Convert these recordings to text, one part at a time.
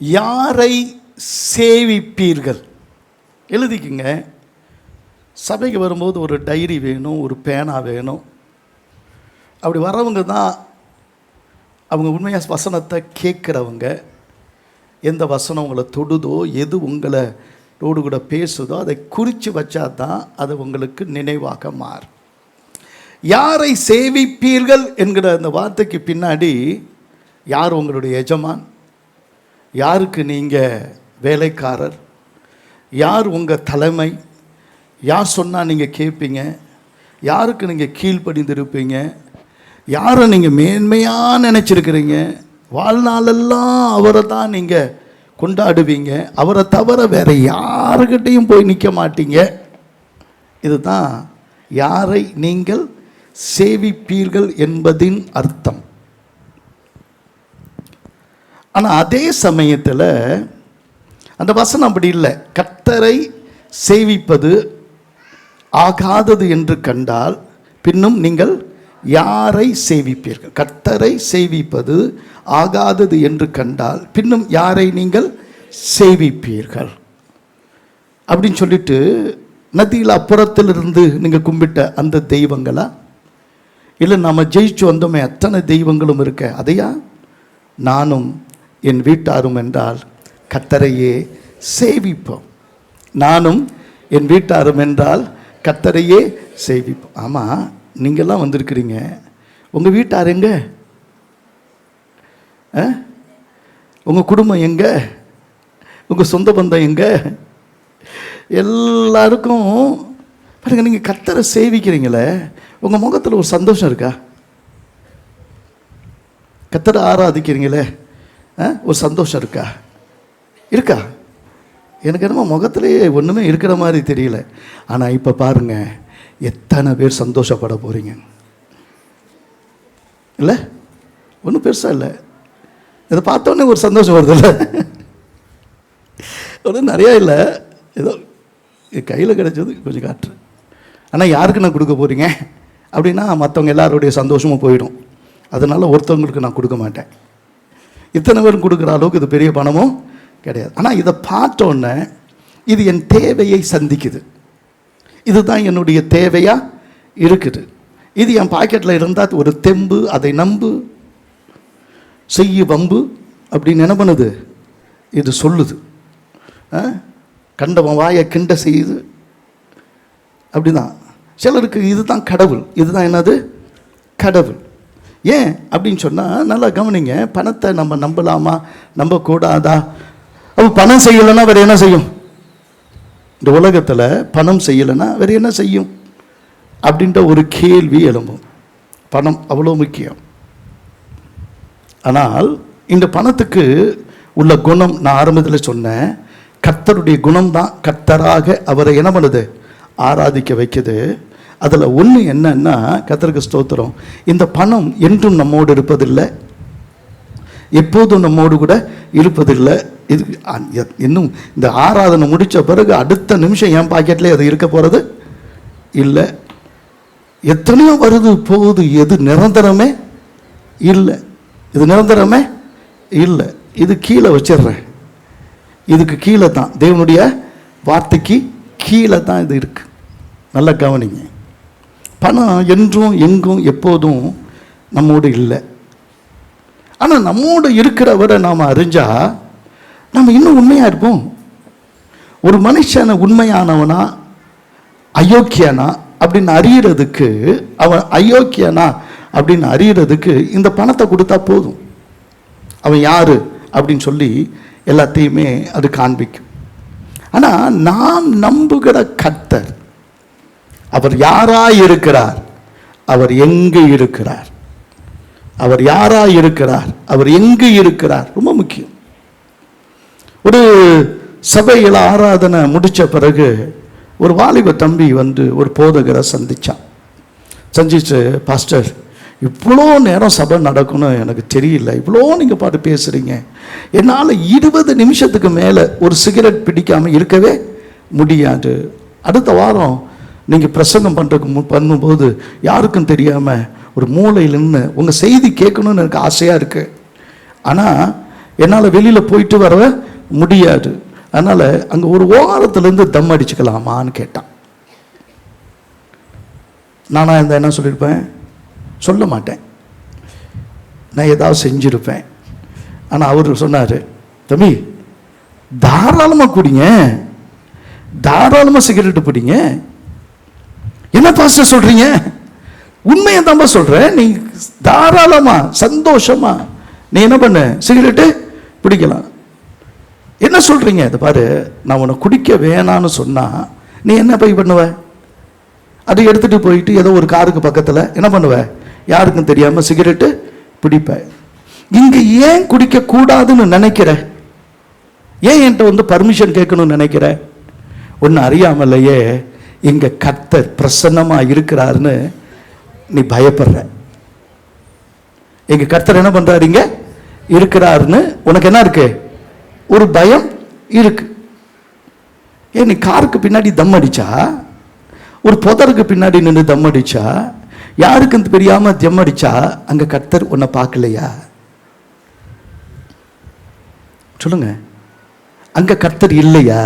யாரை சேவிப்பீர்கள்? எழுதிக்குங்க. சபைக்கு வரும்போது ஒரு டைரி வேணும், ஒரு பேனா வேணும். அப்படி வரவங்க தான் அவங்க உண்மையாக வசனத்தை கேட்குறவங்க. எந்த வசனம் உங்களை தொடுதோ, எது உங்களை ரோடு கூட பேசுதோ அதை குறித்து வச்சா தான் அது உங்களுக்கு நினைவாக மாறும். யாரை சேவிப்பீர்கள் என்கிற அந்த வார்த்தைக்கு பின்னாடி யார் உங்களுடைய எஜமான், யாருக்கு நீங்கள் வேலைக்காரர், யார் உங்கள் தலைமை, யார் சொன்னால் நீங்கள் கேட்பீங்க, யாருக்கு நீங்கள் கீழ்ப்படிந்திருப்பீங்க, யாரை நீங்கள் மேன்மையாக நினச்சிருக்கிறீங்க, வாழ்நாளெல்லாம் அவரை தான் நீங்கள் கொண்டாடுவீங்க, அவரை தவிர வேறு யாருக்கிட்டையும் போய் நிற்க மாட்டீங்க. இதுதான் யாரை நீங்கள் சேவிப்பீர்கள் என்பதின் அர்த்தம். ஆனால் அதே சமயத்தில் அந்த வசனம் அப்படி இல்லை. கர்த்தரை சேவிப்பது ஆகாதது என்று கண்டால் பின்னும் நீங்கள் யாரை சேவிப்பீர்கள்? கர்த்தரை சேவிப்பது ஆகாதது என்று கண்டால் பின்னும் யாரை நீங்கள் சேவிப்பீர்கள் அப்படின்னு சொல்லிட்டு, நதியில் அப்புறத்திலிருந்து நீங்கள் கும்பிட்ட அந்த தெய்வங்களா, இல்லை நம்ம ஜெயிச்சு வந்தோமே அத்தனை தெய்வங்களும் இருக்க அதையா? நானும் என் வீட்டாரும் என்றால் கர்த்தரையே சேவிப்போம். நானும் என் வீட்டாரும் என்றால் கர்த்தரையே சேவிப்போம். ஆமாம், நீங்கள்லாம் வந்திருக்கிறீங்க, உங்கள் வீட்டார் எங்க? உங்கள் குடும்பம் எங்க? உங்கள் சொந்த பந்தம் எங்க? எல்லாருக்கும் பாருங்க, நீங்கள் கர்த்தரை சேவிக்கிறீங்களே, உங்கள் முகத்தில் ஒரு சந்தோஷம் இருக்கா? கர்த்தரை ஆராதிக்கிறீங்களே, ஒரு சந்தோஷம் இருக்கா? இருக்கா? எனக்கு என்னமோ முகத்திலேயே ஒன்றுமே இருக்கிற மாதிரி தெரியல. ஆனால் இப்போ பாருங்கள், எத்தனை பேர் சந்தோஷப்பட போகிறீங்க இல்லை? ஒன்றும் பெருசாக இல்லை, இதை பார்த்தோன்னே ஒரு சந்தோஷம் வருது இல்லை? ஒன்றும் நிறையா இல்லை, ஏதோ கையில் கிடைச்சது கொஞ்சம் காற்று. ஆனால் யாருக்கு நான் கொடுக்க போகிறீங்க அப்படின்னா மற்றவங்க எல்லாருடைய சந்தோஷமும் போயிடும். அதனால் ஒருத்தவங்களுக்கு நான் கொடுக்க மாட்டேன். இத்தனை பேரும் கொடுக்குற அளவுக்கு இது பெரிய பணமும் கிடையாது. ஆனால் இதை பார்த்தோன்னே இது என் தேவையை சந்திக்குது. இதுதான் என்னுடைய தேவையாக இருக்குது. இது என் பாக்கெட்டில் இருந்தால் ஒரு தெம்பு, அதை நம்பு, செய்ய வம்பு அப்படின்னு என்ன பண்ணுது? இது சொல்லுது. கண்டவன் வாயை கிண்ட செய்யுது. அப்படிதான் சிலருக்கு இதுதான் கடவுள். இதுதான் என்னது? கடவுள். ஏன் அப்படின்னு சொன்னால், நல்லா கவனிங்க, பணத்தை நம்ம நம்பலாமா நம்பக்கூடாதா? அப்போ பணம் செய்யலைன்னா வேறு என்ன செய்யும்? இந்த உலகத்தில் பணம் செய்யலைன்னா வேறு என்ன செய்யும் அப்படின்ற ஒரு கேள்வி எழும்பும். பணம் அவ்வளோ முக்கியம். ஆனால் இந்த பணத்துக்கு உள்ள குணம் நான் ஆரம்பத்தில் சொன்னேன். கர்த்தருடைய குணம்தான் கர்த்தராக அவரை என்ன பண்ணுது? ஆராதிக்க வைக்குது. அதில் ஒன்று என்னன்னா, கர்த்தருக்கு ஸ்தோத்திரம், இந்த பணம் என்றும் நம்மோடு இருப்பதில்லை, எப்போதும் நம்மோடு கூட இருப்பதில்லை. இது இன்னும் இந்த ஆராதனை முடித்த பிறகு அடுத்த நிமிஷம் என் பாக்கெட்லேயே அது இருக்க போகிறது இல்லை. எத்தனையோ வருது போகுது, எது நிரந்தரமே இல்லை. இது நிரந்தரமே இல்லை. இது கீழே வச்சிடுறேன். இதுக்கு கீழே தான், தேவனுடைய வார்த்தைக்கு கீழே தான் இது இருக்கு. நல்லா கவனிங்க. பணம் என்றும் எங்கும் எப்போதும் நம்மோடு இல்லை. ஆனால் நம்மோடு இருக்கிறவரை நாம் அறிஞ்சால் நம்ம இன்னும் உண்மையாக இருப்போம். ஒரு மனுஷனை உண்மையானவனா அயோக்கியனா அப்படின்னு அறியறதுக்கு, அவன் அயோக்கியனா அப்படின்னு அறியறதுக்கு இந்த பணத்தை கொடுத்தா போதும். அவன் யாரு அப்படின்னு சொல்லி எல்லாத்தையுமே அது காண்பிக்கும். ஆனால் நாம் நம்புகிற கர்த்தர், அவர் யாராய் இருக்கிறார், அவர் எங்கு இருக்கிறார், அவர் யாராய் இருக்கிறார், அவர் எங்கு இருக்கிறார், ரொம்ப முக்கியம். ஒரு சபையில் ஆராதனை முடித்த பிறகு ஒரு வாலிப தம்பி வந்து ஒரு போதகரை சந்திச்சு, பாஸ்டர், இவ்வளோ நேரம் சபை நடக்கணும் எனக்கு தெரியல, இவ்வளோ நீங்கள் பாட்டு பேசுகிறீங்க, என்னால் 20 நிமிஷத்துக்கு மேலே ஒரு சிகரெட் பிடிக்காமல் இருக்கவே முடியாது. அடுத்த வாரம் நீங்கள் பிரசங்கம் பண்ணும்போது யாருக்கும் தெரியாமல் ஒரு மூலையில் நின்று உங்கள் செய்தி கேட்கணுன்னு எனக்கு ஆசையாக இருக்குது. ஆனால் என்னால் வெளியில் போயிட்டு வர முடியாது. அதனால் அங்கே ஒரு ஓரத்துலேருந்து தம் அடிச்சுக்கலாமான்னு கேட்டான். நானா இருந்தால் என்ன சொல்லியிருப்பேன்? சொல்ல மாட்டேன், நான் ஏதாவது செஞ்சுருப்பேன். ஆனால் அவர் சொன்னார், தம்பி தாராளமாக குடிங்க, தாராளமாக சிகரெட்டு பிடிங்க. என்ன பாஸ்டர் சொல்கிறீங்க? உண்மையை தான்ப்பா சொல்கிறேன். நீ தாராளமாக சந்தோஷமா நீ என்ன பண்ண, சிகரெட்டு பிடிக்கலாம். என்ன சொல்கிறீங்க? இதை பாரு, நான் உன்னை குடிக்க வேணான்னு சொன்னால் நீ என்ன போய் பண்ணுவ? அதை எடுத்துகிட்டு போயிட்டு ஏதோ ஒரு காருக்கு பக்கத்தில் என்ன பண்ணுவ, யாருக்கும் தெரியாமல் சிகரெட்டு பிடிப்ப. இங்கே ஏன் குடிக்கக்கூடாதுன்னு நினைக்கிற? ஏன் என்கிட்ட பர்மிஷன் கேட்கணும்னு நினைக்கிற? ஒன்று அறியாமலையே இங்கே கர்த்தர் பிரசன்னமாக இருக்கிறாருன்னு நீ பயப்படுற. எங்க கர்த்தர் என்ன பண்றாரு, இங்க இருக்கிறாருன்னு உனக்கு என்ன இருக்கு? ஒரு பயம் இருக்கு. ஏன் நீ காருக்கு பின்னாடி தம் அடிச்சா, ஒரு புதருக்கு பின்னாடி நின்று தம் அடிச்சா, யாருக்கும் தெரியாம தம் அடிச்சா, அங்க கர்த்தர் உன்னை பார்க்கலையா? சொல்லுங்க, அங்க கர்த்தர் இல்லையா?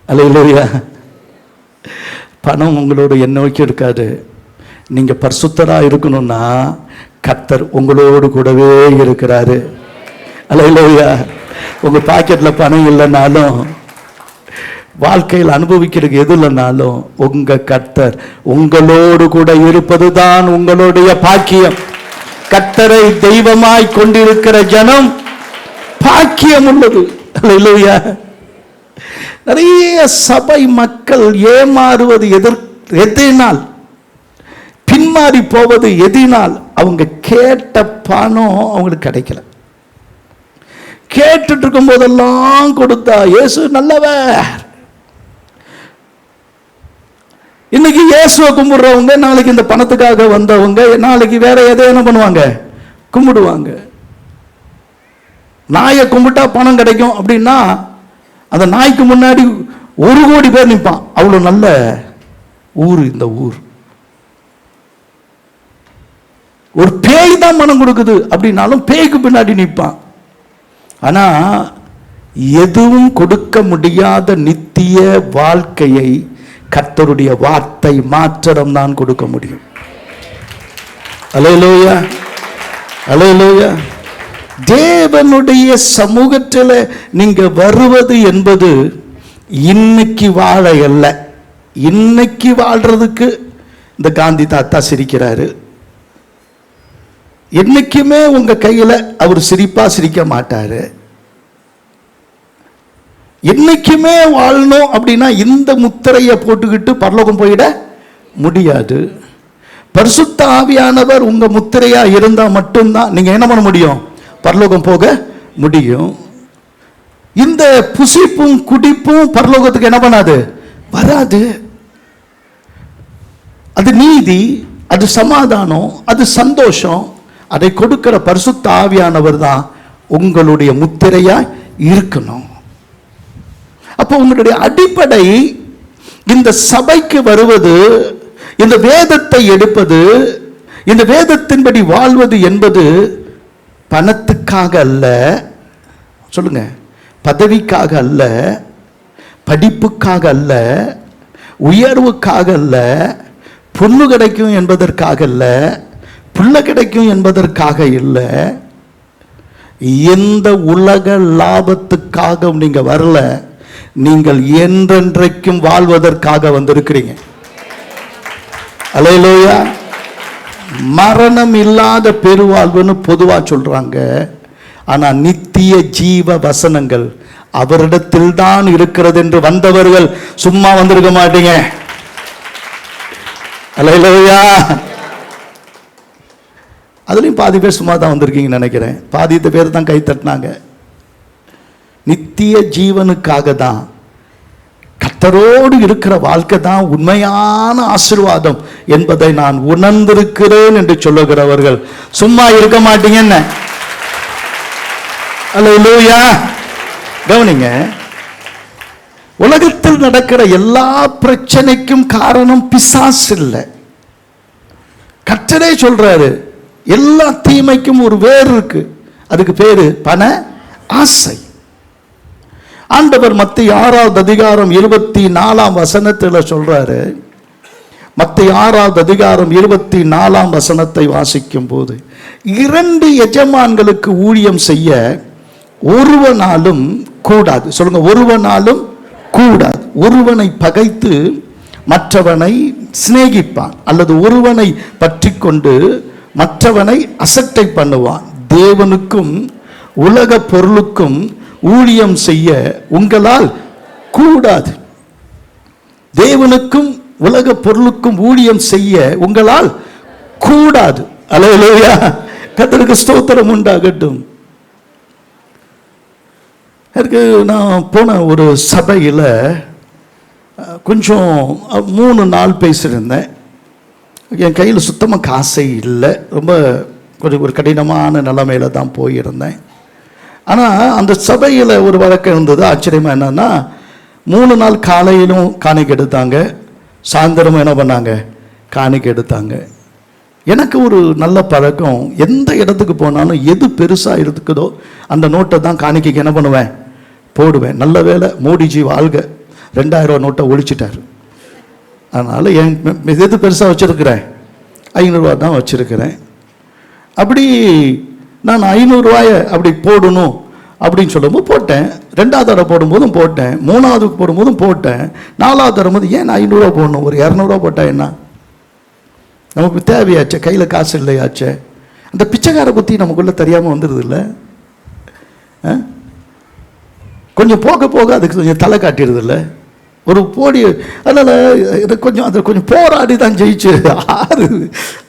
அல்லேலூயா. பணம் உங்களோட என்ன நோக்கி இருக்காது. நீங்க பரிசுத்தரா இருக்கணும்னா கர்த்தர் உங்களோடு கூடவே இருக்கிறாரு. அல்லேலூயா. உங்க பாக்கெட்ல பணம் இல்லைனாலும், வாழ்க்கையில் அனுபவிக்கிறதுக்கு எது இல்லைனாலும், உங்க கர்த்தர் உங்களோடு கூட இருப்பதுதான் உங்களுடைய பாக்கியம். கர்த்தரை தெய்வமாய் கொண்டிருக்கிற ஜனம் பாக்கியம் உள்ளது. அல்லேலூயா. நிறைய சபை மக்கள் ஏமாறுவது எதினால், பின்மாறி போவது எதினால்? அவங்க கேட்ட பணம் அவங்களுக்கு கிடைக்கல. கேட்டுட்டு இருக்கும் போதெல்லாம் கொடுத்தா இயேசு நல்லவர். இன்னைக்கு இயேசுவை கும்பிடுறவங்க நாளைக்கு இந்த பணத்துக்காக வந்தவங்க நாளைக்கு வேற எதை என்ன பண்ணுவாங்க? கும்பிடுவாங்க. நாயை கும்பிட்டா பணம் கிடைக்கும் அப்படின்னா அந்த நாய்க்கு முன்னாடி 1 கோடி பேர் நிற்பான். அவ்வளவு நல்ல ஊர் இந்த ஊர். ஒரு பேய் தான் பணம் கொடுக்குது அப்படின்னாலும் பேய்க்கு பின்னாடி நிற்பான். ஆனா எதுவும் கொடுக்க முடியாத நித்திய வாழ்க்கையை கர்த்தருடைய வார்த்தை மாத்திரம் தான் கொடுக்க முடியும். அல்லேலூயா, அல்லேலூயா. தேவனுடைய சமூகத்தில் நீங்க வருவது என்பது இன்னைக்கு வாழ அல்ல. இன்னைக்கு வாழ்றதுக்கு இந்த காந்தி தாத்தா சிரிக்கிறாரு. என்னைக்குமே உங்க கையில அவர் சிரிப்பா சிரிக்க மாட்டாரு. என்னைக்குமே வாழணும் அப்படின்னா இந்த முத்திரையை போட்டுக்கிட்டு பரலோகம் போயிட முடியாது. பரிசுத்த ஆவியானவர் உங்க முத்திரையா இருந்தா மட்டும்தான் நீங்க என்ன பண்ண முடியும்? பரலோகம் போக முடியும். இந்த புசிப்பும் குடிப்பும் பரலோகத்துக்கு என்ன பண்ணாது? வராது. அது நீதி, அது சமாதானம், அது சந்தோஷம். அதை கொடுக்கிற பரிசுத்த ஆவியானவர் தான் உங்களுடைய முத்திரையா இருக்கணும். அப்போ உங்களுடைய அடிப்படை இந்த சபைக்கு வருவது, இந்த வேதத்தை எடுப்பது, இந்த வேதத்தின்படி வாழ்வது என்பது பணத்துக்காக அல்ல. சொல்லுங்க, பதவிக்காக அல்ல, படிப்புக்காக அல்ல, உயர்வுக்காக அல்ல, பொண்ணு கிடைக்கும் என்பதற்காக அல்ல, பிள்ளை கிடைக்கும் என்பதற்காக இல்லை. எந்த உலக லாபத்துக்காக நீங்க வரல. நீங்கள் என்றென்றைக்கும் வாழ்வதற்காக வந்திருக்கிறீங்க. அல்லேலூயா. மரணம் இல்லாத பெருவாழ்வுன்னு பொதுவா சொல்றாங்க. ஆனா நித்திய ஜீவ வசனங்கள் அவரிடத்தில் தான் இருக்கிறது என்று வந்தவர்கள் சும்மா வந்திருக்க மாட்டீங்க. அல்லேலூயா. அதுலயும் பாதி பேர் சும்மா தான் வந்திருக்கீங்கன்னு நினைக்கிறேன். பாதி பேர் தான் கை தட்டினாங்க. நித்திய ஜீவனுக்காக தான், கர்த்தரோடு இருக்கிற வாழ்க்கை தான் உண்மையான ஆசீர்வாதம் என்பதை நான் உணர்ந்திருக்கிறேன் என்று சொல்லுகிறவர்கள் சும்மா இருக்க மாட்டீங்க. அல்லேலூயா. கவனிங்க, உலகத்தில் நடக்கிற எல்லா பிரச்சனைக்கும் காரணம் பிசாசு இல்லை. கர்த்தரே சொல்றாரு, எல்லா தீமைக்கும் ஒரு வேர் இருக்கு. அதுக்கு பேரு பண ஆசை. ஆண்டவர் மத்திய 6வது அதிகாரம் 24ஆம் வசனத்தில் சொல்றாரு. மத்திய 6வது அதிகாரம் 24ஆம் வசனத்தை வாசிக்கும் போது, 2 எஜமான்களுக்கு ஊழியம் செய்ய ஒருவனாலும் கூடாது. சொல்லுங்க, ஒருவனாலும் கூடாது. ஒருவனை பகைத்து மற்றவனை சிநேகிப்பான், அல்லது ஒருவனை பற்றி கொண்டு மற்றவனை அசட்டை பண்ணுவான். தேவனுக்கும் உலக பொருளுக்கும் ஊழியம் செய்ய உங்களால் கூடாது. தேவனுக்கும் உலக பொருளுக்கும் ஊழியம் செய்ய உங்களால் கூடாது. அல்லேலூயா, கர்த்தருக்கு ஸ்தோத்திரம் உண்டாகட்டும். எனக்கு நான் போன ஒரு சபையில் கொஞ்சம் 3 நாள் பேசியிருந்தேன். என் கையில் சுத்தமாக காசே இல்லை. ரொம்ப கொஞ்சம் ஒரு கடினமான நிலைமையில தான் போயிருந்தேன். ஆனால் அந்த சபையில் ஒரு வழக்கம் இருந்தது. ஆச்சரியமாக என்னன்னா, 3 நாள் காலையிலும் காணிக்கை எடுத்தாங்க, சாயந்தரமும் என்ன பண்ணாங்க, காணிக்கை எடுத்தாங்க. எனக்கு ஒரு நல்ல பழக்கம், எந்த இடத்துக்கு போனாலும் எது பெருசாக இருக்குதோ அந்த நோட்டை தான் காணிக்கைக்கு என்ன பண்ணுவேன், போடுவேன். நல்ல வேளை மோடிஜி வாழ்க 2000 ரூபா நோட்டை ஒழிச்சிட்டார். அதனால் என் எது பெருசாக வச்சுருக்கிறேன், 500 ரூபா தான் வச்சுருக்கிறேன். அப்படி நான் 500 ரூபாயை அப்படி போடணும் அப்படின்னு சொல்லும்போது போட்டேன். 2வது தடவை போடும்போதும் போட்டேன், 3வது போடும்போதும் போட்டேன், 4வது தரும்போது ஏன் 500 ரூபா போடணும், ஒரு 200 ரூபா போட்டால் என்ன, நமக்கு தேவையாச்சே, கையில் காசு இல்லையாச்சே. அந்த பிச்சைக்கார புத்தி நமக்குள்ளே தெரியாமல் வந்துடுது இல்லை. கொஞ்சம் போக போக அதுக்கு கொஞ்சம் தலை காட்டிடுது இல்லை, ஒரு போடி. அதனால் கொஞ்சம் அதை கொஞ்சம் போராடி தான் ஜெயிச்சு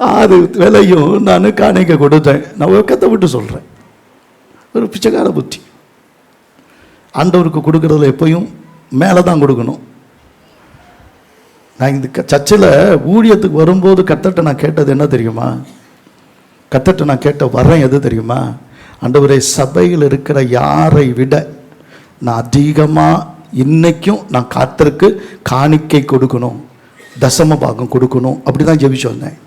6 விலையும் நான் காணிக்கை கொடுத்தேன். நான் வெக்கத்தை விட்டு சொல்கிறேன், ஒரு பிச்சைக்கார புத்தி. ஆண்டவருக்கு கொடுக்குறதுல எப்பயும் மேலே தான் கொடுக்கணும். நான் இந்த சர்ச்சில் ஊழியத்துக்கு வரும்போது கர்த்தர்ட்ட நான் கேட்டது என்ன தெரியுமா, கர்த்தர்ட்ட நான் கேட்ட வரேன் எது தெரியுமா, ஆண்டவரே சபையில் இருக்கிற யாரை விட நான் அதிகமாக இன்னைக்கும் நான் கர்த்தருக்கு காணிக்கை கொடுக்கணும், தசம பாகம் கொடுக்கணும். அப்படி தான் ஜெபிச்சு வந்தேன்.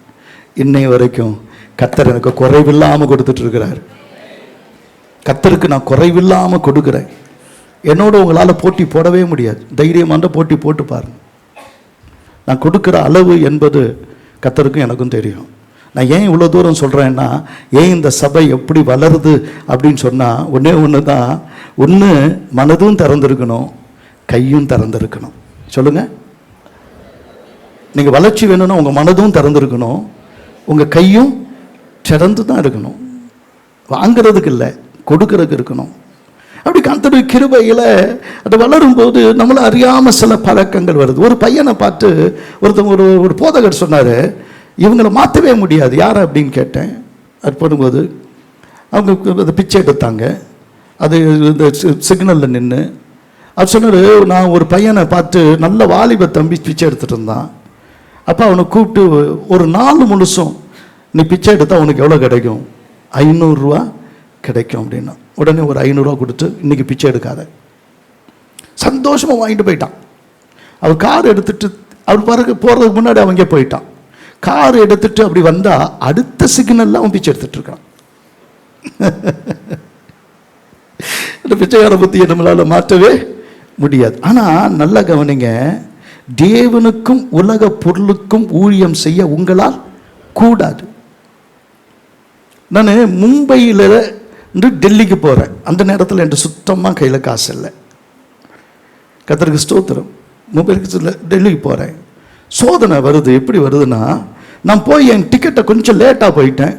இன்னை வரைக்கும் கர்த்தர் எனக்கு குறைவில்லாமல் கொடுத்துட்டு இருக்கிறார். கர்த்தருக்கு நான் குறைவில்லாமல் கொடுக்குறேன். என்னோட உங்களால் போட்டி போடவே முடியாது. தைரியமான போட்டி போட்டு பாருங்க. நான் கொடுக்குற அளவு என்பது கர்த்தருக்கும் எனக்கும் தெரியும். நான் ஏன் இவ்வளோ தூரம் சொல்கிறேன்னா, ஏன் இந்த சபை எப்படி வளருது அப்படின்னு சொன்னால், ஒன்று தான், ஒன்று மனதும் திறந்திருக்கணும், கையும் திறந்திருக்கணும். சொல்லுங்கள், நீங்கள் வளர்ச்சி வேணும்னா உங்கள் மனதும் திறந்திருக்கணும், உங்கள் கையும் திறந்து தான் இருக்கணும். வாங்கிறதுக்கு இல்லை, கொடுக்கறதுக்கு இருக்கணும். அப்படி கர்த்தருடைய கிருபையில் அது வளரும்போது நம்மளை அறியாமல் சில பழக்கங்கள் வருது. ஒரு பையனை பார்த்து ஒருத்தவங்க ஒரு போதகர் சொன்னார், இவங்களை மாற்றவே முடியாது. யார் அப்படின்னு கேட்டேன். அது போடும்போது அவங்க அதை பிச்சை எடுத்தாங்க. அது இந்த சிக்னலில் நின்று அவர் சொன்னார், நான் ஒரு பையனை பார்த்து நல்ல வாலிப தம்பி பிச்சை எடுத்துகிட்டு இருந்தான். அப்போ அவனை கூப்பிட்டு ஒரு 4 முழுசும் நீ பிச்சை எடுத்தால் உனக்கு எவ்வளோ கிடைக்கும், 500 ரூபா கிடைக்கும் அப்படின்னா. உடனே ஒரு 500 ரூபா கொடுத்து இன்றைக்கி பிச்சை எடுக்காத. சந்தோஷமாக வாங்கிட்டு போயிட்டான். அவர் கார் எடுத்துகிட்டு அவர் போகிறதுக்கு முன்னாடி அவங்க போயிட்டான். கார் எடுத்துட்டு அப்படி வந்தால் அடுத்த சிக்னலில் அவன் பிச்சை எடுத்துட்டு இருக்கான். இந்த பிச்சைக்கார புத்தியை நம்மளால் மாற்றவே முடியாது. ஆனால் நல்லா கவனிங்க, தேவனுக்கும் உலக பொருளுக்கும் ஊழியம் செய்ய உங்களால் கூடாது. நான் மும்பையில் டெல்லிக்கு போகிறேன். அந்த நேரத்தில் என்கிட்ட சுத்தமாக கையில் காசு இல்லை. கர்த்தருக்கு ஸ்தோத்திரம். மும்பைக்கு டெல்லிக்கு போகிறேன். சோதனை வருது. எப்படி வருதுன்னா, நான் போய் என் டிக்கெட்டை கொஞ்சம் லேட்டாக போயிட்டேன்.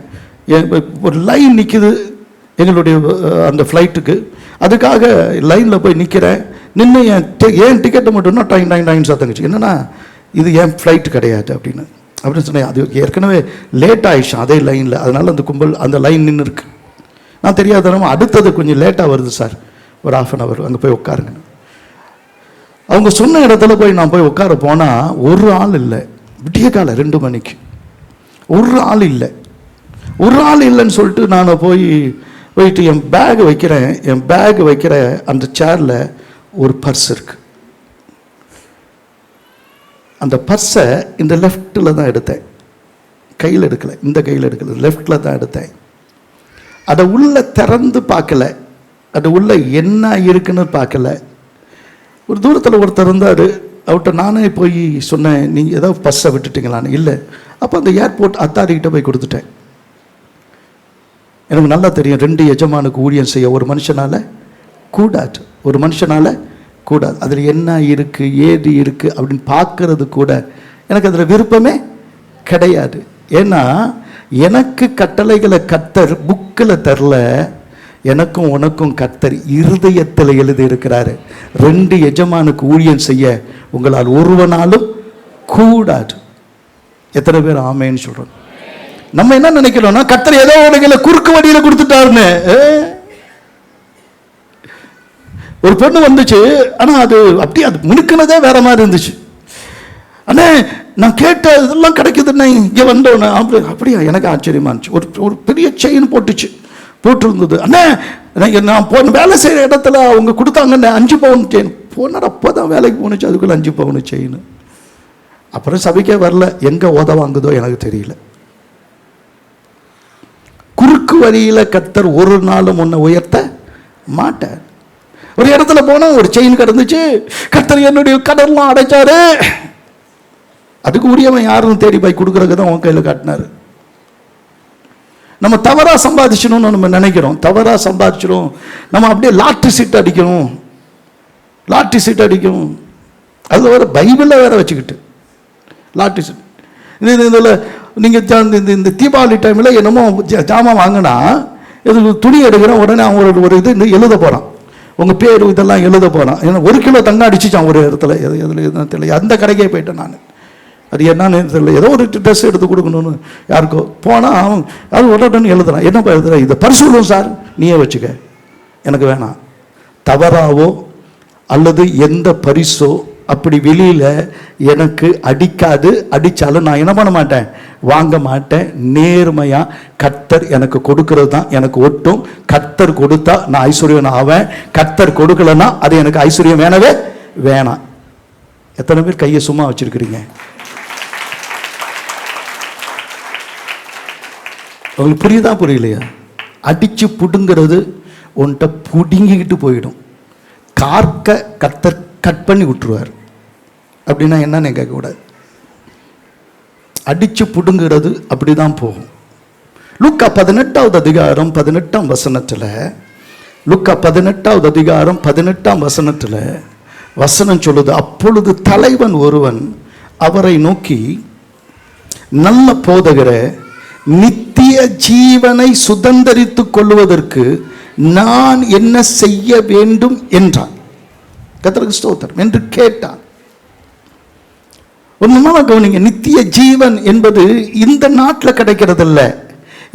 ஒரு லைன் நிற்கிது எங்களுடைய அந்த ஃப்ளைட்டுக்கு. அதுக்காக லைனில் போய் நிற்கிறேன். நின்று என் டிக்கெட்டை மட்டும்னா டைம் டைம் டைம் சத்தங்கிச்சு. என்னென்னா, இது என் ஃப்ளைட்டு கிடையாது அப்படின்னு சொன்னேன். அது ஏற்கனவே லேட் ஆகிடுச்சு அதே லைனில். அதனால் அந்த கும்பல் அந்த லைன் நின்று இருக்கு. நான் தெரியாதனமா அடுத்தது கொஞ்சம் லேட்டாக வருது சார், ஒரு 1/2 hour அங்கே போய் உட்காருங்க. அவங்க சொன்ன இடத்துல போய் நான் போய் உட்கார போனால் ஒரு ஆள் இல்லை. விடிய காலை 2 மணிக்கு ஒரு ஆள் இல்லை. ஒரு ஆள் இல்லைன்னு சொல்லிட்டு நான் போயிட்டு என் பேக் வைக்கிறேன். என் பேக் வைக்கிற அந்த சேரில் ஒரு பர்ஸ் இருக்கு. அந்த பர்ஸை இந்த லெஃப்டில் தான் எடுத்தேன். கையில் எடுக்கலை, இந்த கையில் எடுக்கலை, லெஃப்டில் தான் எடுத்தேன். அதை உள்ள திறந்து பார்க்கல, அது உள்ள என்ன இருக்குன்னு பார்க்கல. ஒரு தூரத்தில் ஒருத்தர் இருந்தார், அவர்கிட்ட நானே போய் சொன்னேன், நீங்கள் ஏதாவது பஸ்ஸை விட்டுட்டீங்களான்னு. இல்லை. அப்போ அந்த ஏர்போர்ட் அத்தாரிக்கிட்ட போய் கொடுத்துட்டேன். எனக்கு நல்லா தெரியும், 2 எஜமானுக்கு ஊழியம் செய்ய ஒரு மனுஷனால் கூடாது, ஒரு மனுஷனால் கூடாது. அதில் என்ன இருக்குது ஏது இருக்குது அப்படின்னு பார்க்கறது கூட எனக்கு அதில் விருப்பமே கிடையாது. ஏன்னா எனக்கு கட்டளைகளை கர்த்தர் புக்கில் தரல, எனக்கும் உனக்கும் கர்த்தர் இருதயத்தில் எழுதி இருக்கிறாரு. 2 எஜமானுக்கு ஊழியம் செய்ய உங்களால் ஒருவனாலும் கூடாது. எத்தனை பேர் ஆமேன்னு சொல்றோம்? நம்ம என்ன நினைக்கிறோம்னா கர்த்தர் ஏதோ உனக்கு குறுக்கு வழியில கொடுத்துட்டாருன்னு. ஒரு பொண்ணு வந்துச்சு, ஆனா அது அப்படியே அது முழுக்கினதே வேற மாதிரி இருந்துச்சு. அண்ணே நான் கேட்ட இதெல்லாம் கிடைக்குதுண்ணே, இங்கே வந்தோன்னே அப்படியா, எனக்கு ஆச்சரியமா இருந்துச்சு. ஒரு பெரிய செயின் போட்டிருந்தது. அண்ணே நான் போன வேலை செய்கிற இடத்துல அவங்க கொடுத்தாங்கண்ணே 5 பவுன் செயின். போனார், அப்போ தான் வேலைக்கு போணுச்சு, அதுக்குள்ள 5 பவுன் செயின். அப்புறம் சபைக்கே வரல, எங்கே உத வாங்குதோ எனக்கு தெரியல. குறுக்கு வழியில் கர்த்தர் ஒரு நாளும் உன்னை உயர்த்த மாட்டார். ஒரு இடத்துல போனால் ஒரு செயின் கிடந்துச்சு, கர்த்தர் என்னுடைய கடன்லாம் அடைச்சாரு. அதுக்கு உரியவன் யாரும் தேடி போய் கொடுக்குறதுக்கு தான் உன் கையில் காட்டினாரு. நம்ம தவறாக சம்பாதிச்சணும்னு நம்ம நினைக்கிறோம், தவறாக சம்பாதிச்சிடும். நம்ம அப்படியே லாட்ரி சீட் அடிக்கணும், லாட்ரி சீட் அடிக்கணும். அதில் வேறு பைபிளில் வேற வச்சுக்கிட்டு லாட்ரி சீட். இதில் நீங்கள் இந்த தீபாவளி டைமில் என்னமோ ஜாமான் வாங்கினா இது துணி எடுக்கிறோம், உடனே அவன் ஒரு இது எழுத போகிறான், உங்கள் பேர் இதெல்லாம் எழுத போகிறான். ஏன்னா 1 கிலோ தங்கம் அடிச்சிச்சான் ஒரு இடத்துல, எதில் எதுவும் தெரியல. அந்த கடைக்கே போயிட்டேன் நான். அது என்னன்னு தெரியல, ஏதோ ஒரு ட்ரெஸ் எடுத்து கொடுக்கணும்னு யாருக்கோ போனால் அவன் அது உடனே எழுதுறான். என்னப்பா எழுதுறா? இதை பரிசூலும் சார், நீயே வச்சுக்க, எனக்கு வேணாம். தவறாவோ அல்லது எந்த பரிசோ அப்படி வெளியில் எனக்கு அடிக்காது. அடித்தாலும் நான் என்ன பண்ண மாட்டேன், வாங்க மாட்டேன். நேர்மையாக கர்த்தர் எனக்கு கொடுக்கறது தான் எனக்கு ஒட்டும். கர்த்தர் கொடுத்தா நான் ஐஸ்வர்யம் ஆவேன், கர்த்தர் கொடுக்கலன்னா அது எனக்கு ஐஸ்வர்யம் வேணவே வேணாம். எத்தனை பேர் கையை சும்மா வச்சிருக்கிறீங்க? உங்களுக்கு புரியுதா புரியலையா? அடித்து புடுங்கிறது உன்கிட்ட புடுங்கிக்கிட்டு போயிடும். கார்க்க கர்த்தர் கட் பண்ணி விட்டுருவார். அப்படின்னா என்னன்னு கேட்கக்கூடாது. அடித்து புடுங்கிறது அப்படி தான் போகும். லூக்கா 18வது அதிகாரம் 18ஆம் வசனத்தில், லூக்கா 18வது அதிகாரம் 18ஆம் வசனத்தில் வசனம் சொல்லுது, அப்பொழுது தலைவன் ஒருவன் அவரை நோக்கி, நல்ல போதகரே, நித்திய ஜீவனை சுதந்தரித்துக் கொள்வதற்கு நான் என்ன செய்ய வேண்டும் என்றான். கர்த்தருக்கு ஸ்தோத்திரம் என்று கேட்டான். ஒன்றுமா கவனிங்க, நித்திய ஜீவன் என்பது இந்த நாட்டில் கிடைக்கிறதில்ல,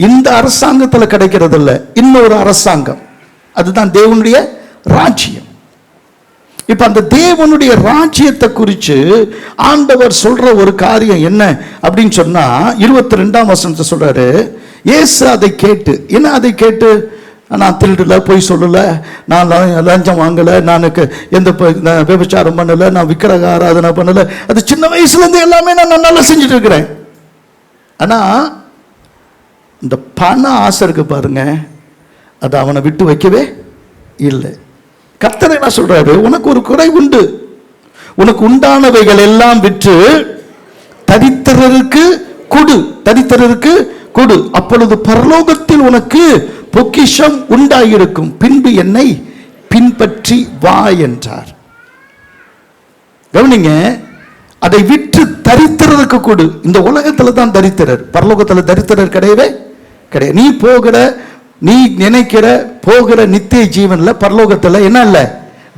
இந்த அரசாங்கத்தில் கிடைக்கிறதில்ல, இன்னொரு அரசாங்கம். அதுதான் தேவனுடைய ராஜ்யம். இப்ப அந்த தேவனுடைய ராஜ்யத்தை குறித்து ஆண்டவர் சொல்ற ஒரு காரியம் என்ன அப்படின்னு சொன்னா 22ஆம் வசனத்தை சொல்றாரு. இயேசு அதை கேட்டு, என்ன அதை கேட்டு, நான் திருடல, பொய் சொல்லல, நான் லஞ்சம் வாங்கல, நான் எந்த விபச்சாரம் பண்ணல, நான் விக்கிரக ஆராதனை பண்ணல, அது சின்ன வயசுல இருந்து எல்லாமே நான் நல்லா செஞ்சுட்டு இருக்கிறேன். ஆனா இந்த பண ஆசை இருக்கு பாருங்க, அது அவனை விட்டு வைக்கவே இல்லை. கர்த்தர் என்ன சொல்றாரு, உனக்கு ஒரு குறை உண்டு, உனக்கு உண்டானவைகள் எல்லாம் விற்று தரித்திரருக்கு கொடு, தரித்திரருக்கு கொடு, அப்பொழுது பரலோகத்தில் உனக்கு பொக்கிஷம் உண்டாயிருக்கும், பின்பு என்னை பின்பற்றி வா என்றார். கவனிங்க, அதை விற்று தரித்திரருக்கு கொடு. இந்த உலகத்துல தான் தரித்திரர், பரலோகத்துல தரித்திரர் கிடையவே கிடையாது. நீ போகிற, நீ நினைக்கிற போகிற நித்திய ஜீவன்ல பரலோகத்துல என்ன இல்ல,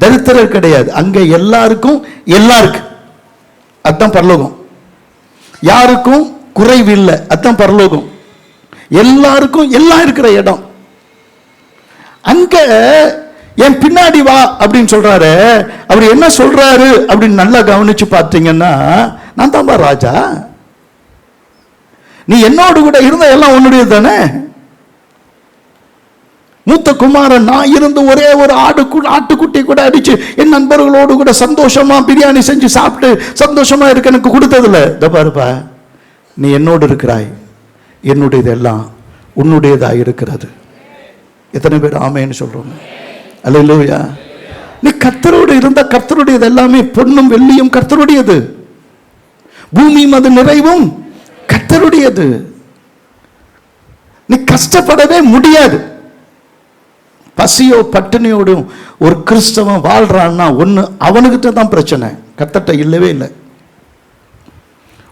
தரித்திரர் கிடையாது. அங்க எல்லாருக்கும் எல்லாருக்கும், அதுதான் பரலோகம். யாருக்கும் குறைவு இல்லை, அதுதான் பரலோகம். எல்லாருக்கும் எல்லாம் இருக்கிற இடம். அங்க என் பின்னாடி வா அப்படின்னு சொல்றாரு. அவர் என்ன சொல்றாரு அப்படின்னு நல்லா கவனிச்சு பார்த்தீங்கன்னா, நான் தான்பா ராஜா, நீ என்னோடு கூட இருந்த எல்லாம் உன்னுடைய தானே. மூத்த குமாரன் நான் இருந்து ஒரே ஒரு ஆட்டுக்குட்டி கூட அடிச்சு என் நண்பர்களோடு கூட சந்தோஷமா பிரியாணி செஞ்சு சாப்பிட்டு சந்தோஷமா இருக்க எனக்கு கொடுத்ததில்ல. இத பாருப்பா, நீ என்னோடு இருக்கிறாய், என்னுடையதெல்லாம் உன்னுடையதாக இருக்கிறது. எத்தனை பேர் ஆமேன்னு சொல்றோம்? அல்லேலூயா. நீ கர்த்தரோடு இருந்த கர்த்தருடையது எல்லாமே, பொன்னும் வெள்ளியும் கர்த்தருடையது, பூமியும் அது நிறைவும் கர்த்தருடையது. நீ கஷ்டப்படவே முடியாது. பசியோ பட்டினியோடும் ஒரு கிறிஸ்தவன் வாழ்றான்னா ஒன்று அவனுக்கிட்ட தான் பிரச்சனை, கர்த்தர்ட்ட இல்லவே இல்லை.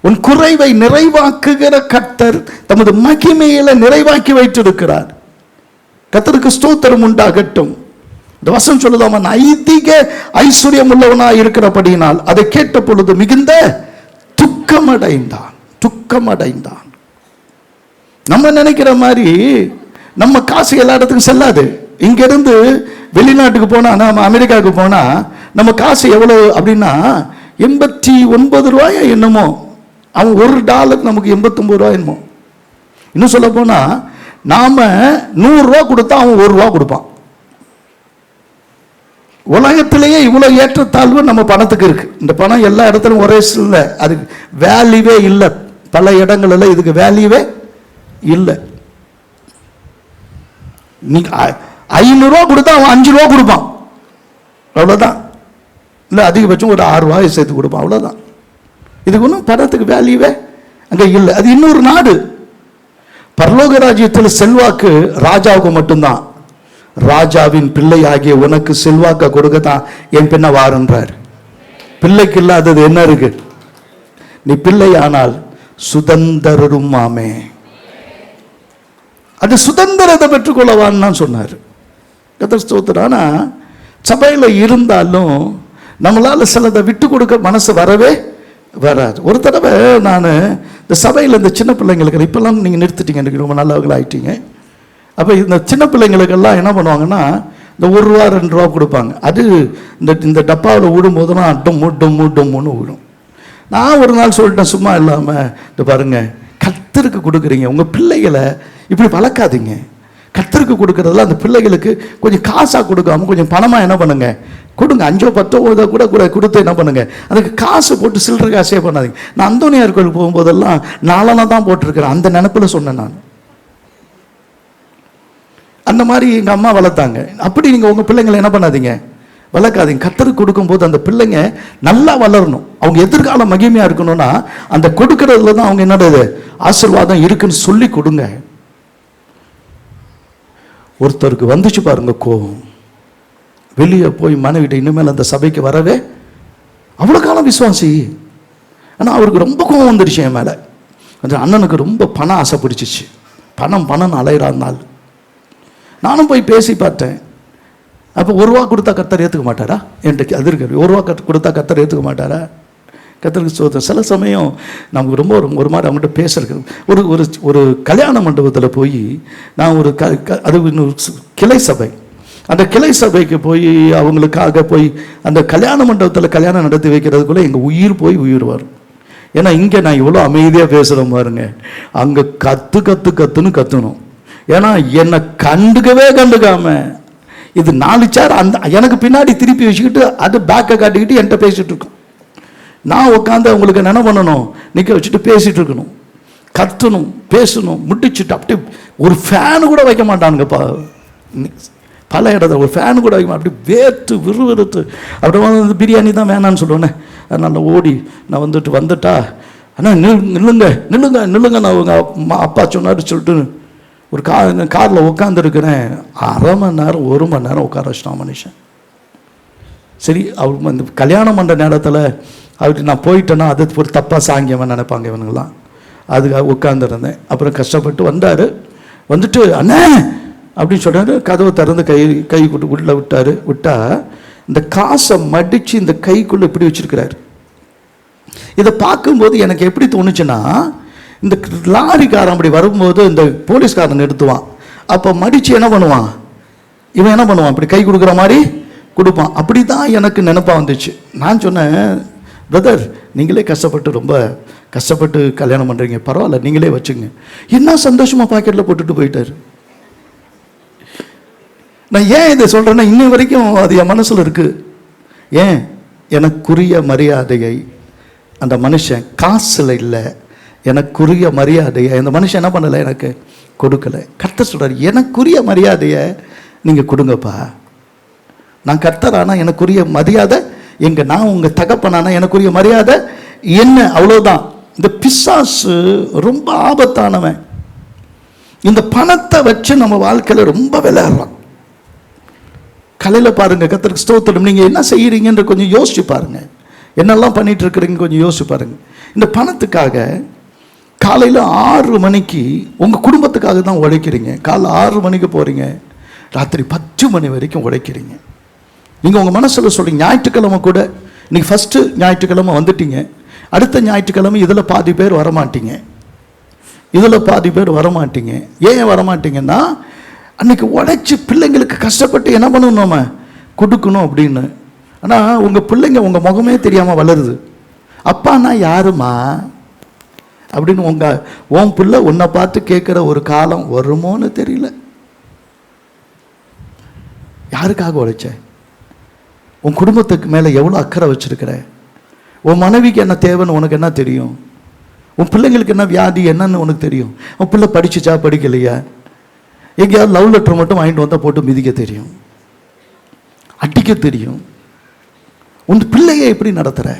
உன் குறைவை நிறைவாக்குகிற கர்த்தர் தமது மகிமையில நிறைவாக்கி வைத்திருக்கிறார். கர்த்தருக்கு ஸ்தோத்திரம் உண்டாகட்டும். இந்த வசனம் சொல்லுது, அவன் அதிக ஐஸ்வர்யம் உள்ளவனாய் இருக்கிறபடியினால் அதை கேட்ட பொழுது மிகுந்த துக்கமடைந்தான். துக்கமடைந்தான். நம்ம நினைக்கிற மாதிரி நம்ம காசு எல்லா இடத்துக்கும் செல்லாது. இங்கிருந்து வெளிநாட்டுக்கு போனா, நம்ம அமெரிக்காவுக்கு போனா நம்ம காசு எவ்வளவு அப்படின்னா 89 ரூபாய் என்னமோ, அவன் $1 நமக்கு 89 ரூபாய் என்னமோ. இன்னும் சொல்ல போனா நாம 100 ரூபா கொடுத்தா அவன் $1 கொடுப்பான். உலகத்திலேயே இவ்வளவு ஏற்றத்தாழ்வு நம்ம பணத்துக்கு இருக்கு. இந்த பணம் எல்லா இடத்துலையும் ஒரே இல்லை, அதுக்கு வேல்யூவே இல்லை. பல இடங்கள்ல இதுக்கு வேல்யூவே இல்லை. நீ 500 ரூபா கொடுத்தா அவன் 5 ரூபா கொடுப்பான், அவ்வளவுதான். இல்லை அதிகபட்சம் ஒரு 6 ரூபாய் சேர்த்து கொடுப்பான், அவ்வளவுதான். இதுக்கு ஒன்றும் பணத்துக்கு வேல்யூவே அங்கே இல்லை. அது இன்னொரு நாடு. பரலோக ராஜ்யத்தில் செல்வாக்கு ராஜாவுக்கு மட்டும்தான். ராஜாவின் பிள்ளை ஆகிய உனக்கு செல்வாக்க கொடுக்கத்தான் என் பின்ன வாருன்றார். பிள்ளைக்கு இல்லாதது என்ன இருக்கு? நீ பிள்ளை ஆனால் சுதந்திரரும் ஆமே. அது சுதந்திரத்தை பெற்றுக்கொள்ளவான்னு சொன்னார். கர்த்தர் ஸ்தோத்திரம். ஆனா சபையில இருந்தாலும் நம்மளால சிலதை விட்டு கொடுக்க மனசு வரவே வராது. ஒரு தடவை நான் இந்த சபையில் இந்த சின்ன பிள்ளைங்களுக்கு, இப்பெல்லாம் நீங்கள் நிறுத்திட்டீங்க, எனக்கு ரொம்ப நல்லவர்கள் ஆயிட்டீங்க. அப்போ இந்த சின்ன பிள்ளைங்களுக்கெல்லாம் என்ன பண்ணுவாங்கன்னா, இந்த $1 2 ரூபா கொடுப்பாங்க. அது இந்த டப்பாவில் விடும்போதுலாம் டொம்முன்னு விடும். நான் ஒரு நாள் சொல்லிட்டேன், சும்மா இல்லாமல், இந்த பாருங்க, கர்த்தருக்கு கொடுக்குறீங்க, உங்கள் பிள்ளைகளை இப்படி வளர்க்காதீங்க. கர்த்தருக்கு கொடுக்கறதுல அந்த பிள்ளைகளுக்கு கொஞ்சம் காசாக கொடுக்காம கொஞ்சம் பணமாக என்ன பண்ணுங்க, கொடுங்க. 5 10 கூட கொடுத்து என்ன பண்ணுங்க, அதுக்கு காசு போட்டு சில்லற காசே பண்ணாதீங்க. நான் அந்தோனியார் கோயில் போகும்போதெல்லாம் 4 தான் போட்டிருக்கிறேன், அந்த நினைப்பில் சொன்னேன் நான். அந்த மாதிரி எங்கள் அம்மா வளர்த்தாங்க. அப்படி நீங்கள் உங்கள் பிள்ளைங்களை என்ன பண்ணாதீங்க, வளர்க்காதீங்க. கர்த்தருக்கு கொடுக்கும்போது அந்த பிள்ளைங்க நல்லா வளரணும். அவங்க எதிர்கால மகிமையாக இருக்கணும்னா அந்த கொடுக்கறதுல தான் அவங்க என்னது ஆசீர்வாதம் இருக்குன்னு சொல்லி கொடுங்க. ஒருத்தருக்கு வந்துச்சு பாருங்க கோபம், வெளியே போய் மனைவிட்ட இனிமேல் அந்த சபைக்கு வரவே, அவ்வளோ காலம் விசுவாசி, ஆனால் அவருக்கு ரொம்ப கோபம் வந்துடுச்சு என் மேலே. அந்த அண்ணனுக்கு ரொம்ப பணம் ஆசை பிடிச்சிச்சு, பணம் அலையிறான். நானும் போய் பேசி பார்த்தேன். அப்போ $1 கொடுத்தா கர்த்தர் ஏற்றுக்க மாட்டாரா? என்கிட்ட அது இருக்கு. $1 கொடுத்தா கர்த்தர் ஏற்றுக்க மாட்டாரா? கர்த்தருக்கு ஸ்தோத்திரம். சில சமயம் நமக்கு ரொம்ப ஒரு மாதிரி அவங்ககிட்ட பேசுறது. ஒரு கல்யாண மண்டபத்தில் போய் நான் அது கிளை சபை, அந்த கிளை சபைக்கு போய் அவங்களுக்காக போய் அந்த கல்யாண மண்டபத்தில் கல்யாணம் நடத்தி வைக்கிறதுக்குள்ளே எங்கள் உயிர் வரும். ஏன்னா இங்கே நான் இவ்வளோ அமைதியாக பேசுகிறேன் பாருங்க, அங்கே கத்துன்னு கத்தணும். ஏன்னா என்னை கண்டுக்காம இது 4 சேர் அந்த எனக்கு பின்னாடி திருப்பி வச்சுக்கிட்டு அது பேக்கை காட்டிக்கிட்டு என்கிட்ட பேசிட்டு இருக்கும். நான் உட்காந்து அவங்களுக்கு என்ன பண்ணணும், நிற்க வச்சுட்டு பேசிட்டு இருக்கணும், கத்தணும், பேசணும், முட்டிச்சுட்டு. அப்படி ஒரு ஃபேனு கூட வைக்க மாட்டானுங்கப்பா. பல இடத்துல ஒரு ஃபேனு கூட வைக்க மாட்டேன். அப்படி வேர்த்து விறுவிறுத்து அப்படி வந்து பிரியாணி தான் வேணான்னு சொல்லுவேனே. அதனால் ஓடி நான் வந்துட்டா, ஆனால் நில்லுங்க நான் உங்கள் அப்பா சொன்னார் சொல்லிட்டு ஒரு காரில் உட்காந்துருக்கிறேன். 1/2 மணி நேரம் 1 மணி நேரம் உட்கார வச்சிட்டான் மனுஷன். சரி, அவர் அந்த கல்யாணம் பண்ணுற நேரத்தில் அவருக்கு நான் போயிட்டேன்னா அது ஒரு தப்பாக சாங்கியவன் நினைப்பாங்க இவனுங்களாம். அதுக்காக உட்காந்துருந்தேன். அப்புறம் கஷ்டப்பட்டு வந்தார். வந்துட்டு அண்ணே அப்படின்னு சொல்கிறாரு. கதவை திறந்து கை கொண்டு உள்ளே விட்டா இந்த காசை மடித்து இந்த கைக்குள்ளே இப்படி வச்சிருக்கிறாரு. இதை பார்க்கும்போது எனக்கு எப்படி தோணுச்சுன்னா, இந்த லாரிக்காரன் அப்படி வரும்போது இந்த போலீஸ்காரன் நிறுத்துவான். அப்போ மடித்து என்ன பண்ணுவான், இவன் என்ன பண்ணுவான், இப்படி கை கொடுக்குற மாதிரி கொடுப்பான். அப்படி தான் எனக்கு நினைப்பா வந்துச்சு. நான் சொன்னேன், பிரதர் நீங்களே ரொம்ப கஷ்டப்பட்டு கல்யாணம் பண்ணுறீங்க, பரவாயில்ல நீங்களே வச்சுங்க. என்ன சந்தோஷமாக பாக்கெட்டில் போட்டுட்டு போயிட்டார். நான் ஏன் இதை சொல்கிறேன்னா, இன்னை வரைக்கும் அது என் மனசில் இருக்குது. ஏன், எனக்குரிய மரியாதையை அந்த மனுஷன் காசில் இல்லை, எனக்குரிய மரியாதையை இந்த மனுஷன் என்ன பண்ணலை, எனக்கு கொடுக்கல. கர்த்தர் சொல்றாரு, எனக்குரிய மரியாதையை நீங்க கொடுங்கப்பா. நான் கர்த்தரானா எனக்குரிய மரியாதை எங்க, நான் உங்க தகப்பனானா எனக்குரிய மரியாதை என்ன, அவ்வளவுதான். இந்த பிசாசு ரொம்ப ஆபத்தானவன். இந்த பணத்தை வச்சு நம்ம வாழ்க்கையில ரொம்ப விளையாடுறான். காலையில் பாருங்க, கர்த்தருக்கு ஸ்தோத்திரம், நீங்க என்ன செய்யறீங்கன்ற கொஞ்சம் யோசிச்சு பாருங்க. என்னெல்லாம் பண்ணிட்டு இருக்கிறீங்க கொஞ்சம் யோசிச்சு பாருங்க. இந்த பணத்துக்காக காலையில் 6 மணிக்கு உங்கள் குடும்பத்துக்காக தான் உழைக்கிறீங்க. காலைல 6 மணிக்கு போகிறீங்க, ராத்திரி 10 மணி வரைக்கும் உழைக்கிறீங்க. நீங்கள் உங்கள் மனசில் சொல்கிறீங்க, ஞாயிற்றுக்கிழமை கூட இன்னைக்கு ஃபஸ்ட்டு ஞாயிற்றுக்கிழமை வந்துட்டீங்க, அடுத்த ஞாயிற்றுக்கிழமை இதில் பாதி பேர் வரமாட்டீங்க, இதில் பாதி பேர் வரமாட்டீங்க. ஏன் வரமாட்டீங்கன்னா, அன்றைக்கி உழைச்சி பிள்ளைங்களுக்கு கஷ்டப்பட்டு என்ன பண்ணணும், நம்ம கொடுக்கணும் அப்படின்னு. ஆனால் உங்கள் பிள்ளைங்க உங்கள் முகமே தெரியாமல் வளருது. அப்பான்னா யாருமா அப்படின்னு உன் பிள்ளை உன்னை பார்த்து கேட்குற ஒரு காலம் வருமோன்னு தெரியல. யாருக்காக உழைச்ச? உன் குடும்பத்துக்கு மேலே எவ்வளோ அக்கறை வச்சிருக்கிற? உன் மனைவிக்கு என்ன தேவைன்னு உனக்கு என்ன தெரியும்? உன் பிள்ளைங்களுக்கு என்ன வியாதி என்னன்னு உனக்கு தெரியும்? உன் பிள்ளை படிச்சுச்சா படிக்கலையா? எங்கேயாவது லவ் லெட்டர் மட்டும் வாங்கிட்டு வந்தால் போட்டு மிதிக்க தெரியும், அடிக்க தெரியும். உன் பிள்ளையை எப்படி நடத்துகிற?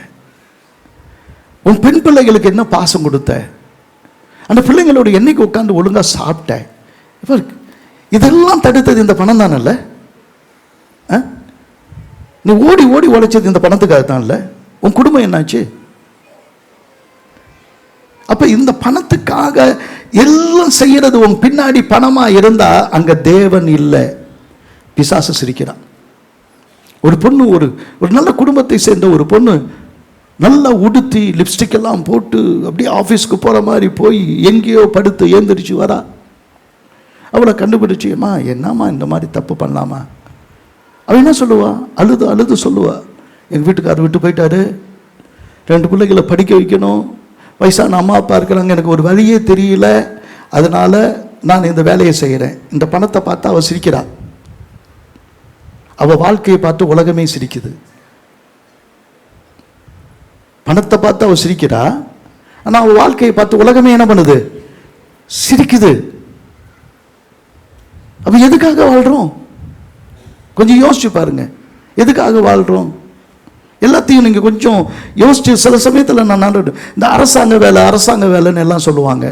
உன் பெண் பிள்ளைகளுக்கு என்ன பாசம் கொடுத்த? அந்த பிள்ளைங்களோட என்னைக்கு உட்காந்து ஒழுங்காக சாப்பிட்ட? இப்போ இதெல்லாம் தடுத்தது இந்த பணம் தானல்ல? நீ ஓடி ஓடி உழைச்சது இந்த பணத்துக்காக தான் இல்லை? உன் குடும்பம் என்னாச்சு? அப்ப இந்த பணத்துக்காக எல்லாம் செய்யறது உன் பின்னாடி பணமா இருந்தா அங்க தேவன் இல்லை, பிசாசு சிரிக்கிறான். ஒரு பொண்ணு, ஒரு நல்ல குடும்பத்தை சேர்ந்த ஒரு பொண்ணு, நல்லா உடுத்தி லிப்ஸ்டிக் எல்லாம் போட்டு அப்படியே ஆஃபீஸ்க்கு போகிற மாதிரி போய் எங்கேயோ படுத்து ஏந்திரிச்சு வரா. அவளை கண்டுபிடிச்சியம்மா, என்னம்மா இந்த மாதிரி தப்பு பண்ணலாமா? அவள் என்ன சொல்லுவா? அழுது அழுது சொல்லுவா, எங்கள் வீட்டுக்காரர் விட்டு போயிட்டாரு, 2 பிள்ளைகளை படிக்க வைக்கணும், வயசான அம்மா அப்பா இருக்கிறாங்க, எனக்கு ஒரு வழியே தெரியல, அதனால நான் இந்த வேலையை செய்கிறேன். இந்த பணத்தை பார்த்து அவள் சிரிக்கிறா. அவள் வாழ்க்கையை பார்த்து உலகமே சிரிக்குது. பணத்தை பார்த்து அவள் சிரிக்கிறா, ஆனால் அவள் வாழ்க்கையை பார்த்து உலகமே என்ன பண்ணுது? சிரிக்குது. அப்ப எதுக்காக வாழ்றோம்? கொஞ்சம் யோசிச்சு பாருங்க, எதுக்காக வாழ்றோம்? எல்லாத்தையும் நீங்க கொஞ்சம் யோசிச்சு. சில சமயத்தில் நான் இந்த அரசாங்க வேலைன்னு எல்லாம் சொல்லுவாங்க.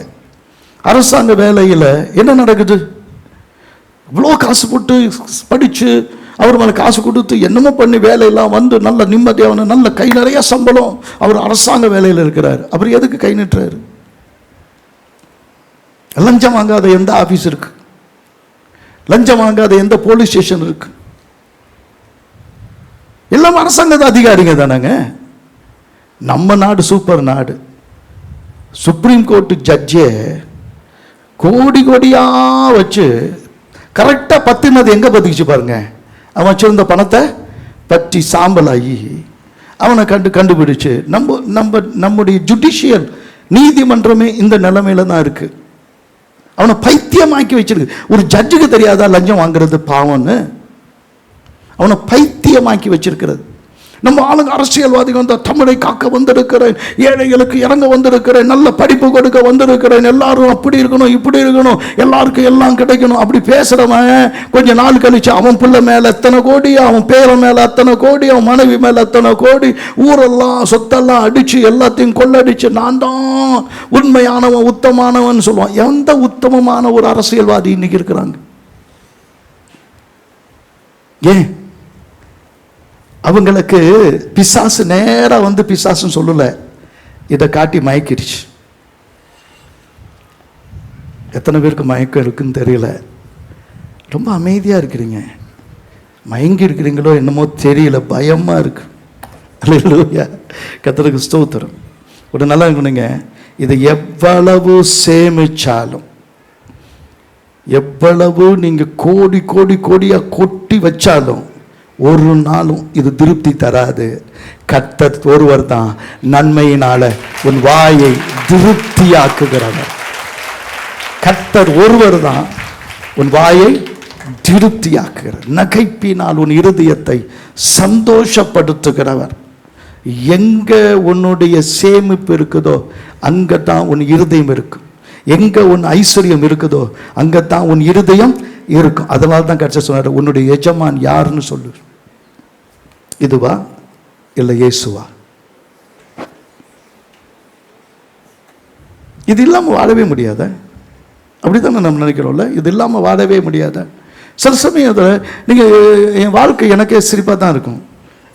அரசாங்க வேலையில் என்ன நடக்குது? இவ்வளோ காசு போட்டு படிச்சு அவர் மேலே காசு கொடுத்து என்னமோ பண்ணி வேலையெல்லாம் வந்து நல்ல நிம்மதியான நல்ல கை நிறைய சம்பளம், அவர் அரசாங்க வேலையில் இருக்கிறார். அவர் எதுக்கு கை நிட்டுறாரு? லஞ்சம் வாங்காத எந்த ஆஃபீஸ் இருக்கு? லஞ்சம் வாங்காத எந்த போலீஸ் ஸ்டேஷன் இருக்கு? எல்லாம் அரசாங்க அதிகாரிங்க தானேங்க. நம்ம நாடு சூப்பர் நாடு. சுப்ரீம் கோர்ட்டு ஜட்ஜே கோடி கோடியா வச்சு கரெக்டாக பத்துனது எங்கே பற்றிச்சு பாருங்க. அவன் வச்சிருந்த பணத்தை பற்றி சாம்பலாகி அவனை கண்டுபிடிச்சு நம்முடைய ஜுடிஷியல் நீதிமன்றமே இந்த நிலைமையில தான் இருக்கு. அவனை பைத்தியமாக்கி வச்சிருக்கு. ஒரு ஜட்ஜுக்கு தெரியாதா லஞ்சம் வாங்குறது பாவம்னு? அவனை பைத்தியமாக்கி வச்சிருக்கிறது. நம்ம ஆளுங்க அரசியல்வாதிகள் வந்து தமிழை காக்க வந்திருக்கிறேன், ஏழைகளுக்கு இறங்க வந்திருக்கிறேன், நல்ல படிப்பு கொடுக்க வந்திருக்கிறேன், எல்லாரும் அப்படி இருக்கணும் இப்படி இருக்கணும், எல்லாருக்கும் எல்லாம் கிடைக்கணும், அப்படி பேசுறவன் கொஞ்ச நாள் கழிச்சு அவன் பிள்ளை மேல எத்தனை கோடி, அவன் பேர மேல அத்தனை கோடி, அவன் மனைவி மேல அத்தனை கோடி, ஊரெல்லாம் சொத்தெல்லாம் அடிச்சு எல்லாத்தையும் கொள்ளடிச்சு நான் தான் உண்மையானவன் உத்தமானவன் சொல்லுவான். எந்த உத்தமமான ஒரு அரசியல்வாதி இன்னைக்கு இருக்கிறாங்க? ஏன்? அவங்களுக்கு பிசாசு நேரா வந்து பிசாசுன்னு சொல்லல, இதை காட்டி மயக்கிடுச்சு. எத்தனை பேருக்கு மயக்கம் இருக்குன்னு தெரியல. ரொம்ப அமைதியா இருக்கிறீங்க, மயங்கி இருக்கிறீங்களோ என்னமோ தெரியல, பயமா இருக்கு. அல்லேலூயா, கர்த்தருக்கு ஸ்தோத்திரம். ஒரு நல்லா இருக்கணுங்க. இதை எவ்வளவு சேமிச்சாலும், எவ்வளவு நீங்க கோடி கோடி கோடியா கொட்டி வச்சாலும் ஒரு நாளும் இது திருப்தி தராது. கர்த்தர் ஒருவர் தான் நன்மையினால உன் வாயை திருப்தியாக்குகிறவர். கர்த்தர் ஒருவர் தான் உன் வாயை திருப்தியாக்குகிறார். நகைப்பினால் உன் இருதயத்தை சந்தோஷப்படுத்துகிறவர். எங்க உன்னுடைய சேமிப்பு இருக்குதோ அங்கதான் உன் இருதயம் இருக்கும். எங்க உன் ஐஸ்வர்யம் இருக்குதோ அங்கதான் உன் இருதயம் இருக்கும். அதனால தான் கர்த்தர் சொன்னார், உன்னுடைய எஜமான் யாருன்னு சொல்லு. இதுவா இல்லை இயேசுவா? இது இல்லாமல் வாழவே முடியாத? அப்படித்தானே நம்ம நினைக்கிறோம்ல, இது இல்லாமல் வாழவே முடியாத. சில சமயம் அதில் நீங்கள் என் வாழ்க்கை எனக்கே சிரிப்பாக தான் இருக்கும்.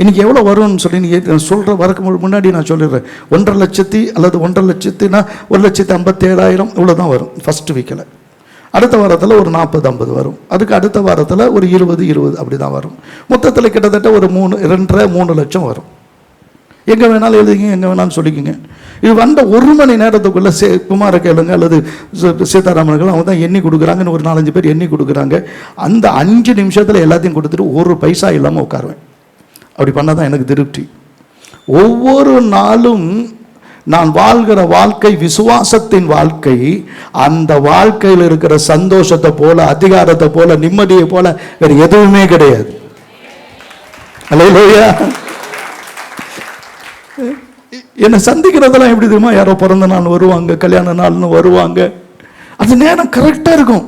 இன்றைக்கி எவ்வளோ வரும்னு சொல்லி நீங்கள் சொல்கிற வரக்கு முன்னாடி நான் சொல்லிடுறேன். 1.5 லட்சத்தி அல்லது 1.5 லட்சத்தினா 1,57,000 இவ்வளோ தான் வரும் ஃபஸ்ட்டு வீக்கில். அடுத்த வாரத்தில் ஒரு 40-50 வரும். அதுக்கு அடுத்த வாரத்தில் ஒரு 20 அப்படி தான் வரும். மொத்தத்தில் கிட்டத்தட்ட ஒரு 2.5-3 லட்சம் வரும். எங்கே வேணாலும் எழுதிங்க, எங்கே வேணாலும் சொல்லிக்கோங்க. இது வந்த 1 மணி நேரத்துக்குள்ளே குமார கேளுங்க அல்லது சீதாராமன்கள் அவங்க தான் எண்ணி கொடுக்குறாங்கன்னு ஒரு 4-5 பேர் எண்ணி கொடுக்குறாங்க. அந்த 5 நிமிஷத்தில் எல்லாத்தையும் கொடுத்துட்டு ஒரு பைசா இல்லாமல் உட்காருவேன். அப்படி பண்ணால் தான் எனக்கு திருப்தி. ஒவ்வொரு நாளும் நான் வாழ்கிற வாழ்க்கை விசுவாசத்தின் வாழ்க்கை. அந்த வாழ்க்கையில் இருக்கிற சந்தோஷத்தை போல, அதிகாரத்தை போல, நிம்மதியை போல வேறு எதுவுமே கிடையாது. அல்லேலூயா. என்னை சந்திக்கிறதெல்லாம் எப்படி தெரியுமா? யாரோ பிறந்த நாள் வருவாங்க, கல்யாண நாள்னு வருவாங்க. அது நேரம் கரெக்டாக இருக்கும்.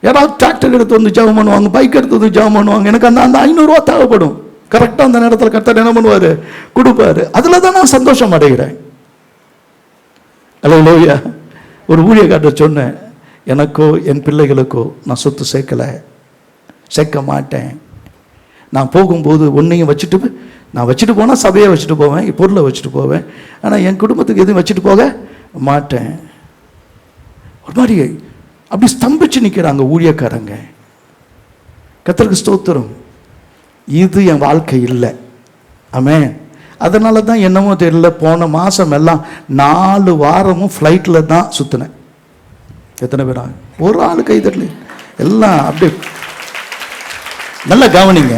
யாராவது டிராக்டர் எடுத்து வந்து ஜெபம் பண்ணுவாங்க, பைக் எடுத்து வந்து ஜெபம் பண்ணுவாங்க. எனக்கு அந்த 500 ரூபா தேவைப்படும். கரெக்டாக அந்த நேரத்தில் கர்த்தர் என்ன பண்ணுவார்? கொடுப்பாரு. அதில் தான் நான் சந்தோஷம் அடைகிறேன். அல்லேலூயா. ஒரு ஊழியக்காரர் சொன்னேன், எனக்கோ என் பிள்ளைகளுக்கோ நான் சொத்து சேர்க்க மாட்டேன். நான் போகும்போது ஒன்றையும் நான் வச்சுட்டு போனால் சபையை வச்சுட்டு போவேன், பொருளை வச்சுட்டு போவேன். ஆனால் என் குடும்பத்துக்கு எதுவும் வச்சுட்டு போக மாட்டேன். ஒரு மாதிரி அப்படி ஸ்தம்பிச்சு நிற்கிறாங்க ஊழியக்காரங்க. கர்த்தருக்கு ஸ்தோத்திரம். இது என் வாழ்க்கை இல்லை. ஆமென். அதனால தான் என்னமோ தெரியல, போன மாதம் எல்லாம் 4 வாரமும் ஃப்ளைட்டில் தான் சுற்றினேன். எத்தனை பேரா? ஒரு ஆள் கை தரல, எல்லாம் அப்படியே. நல்லா கவனிங்க,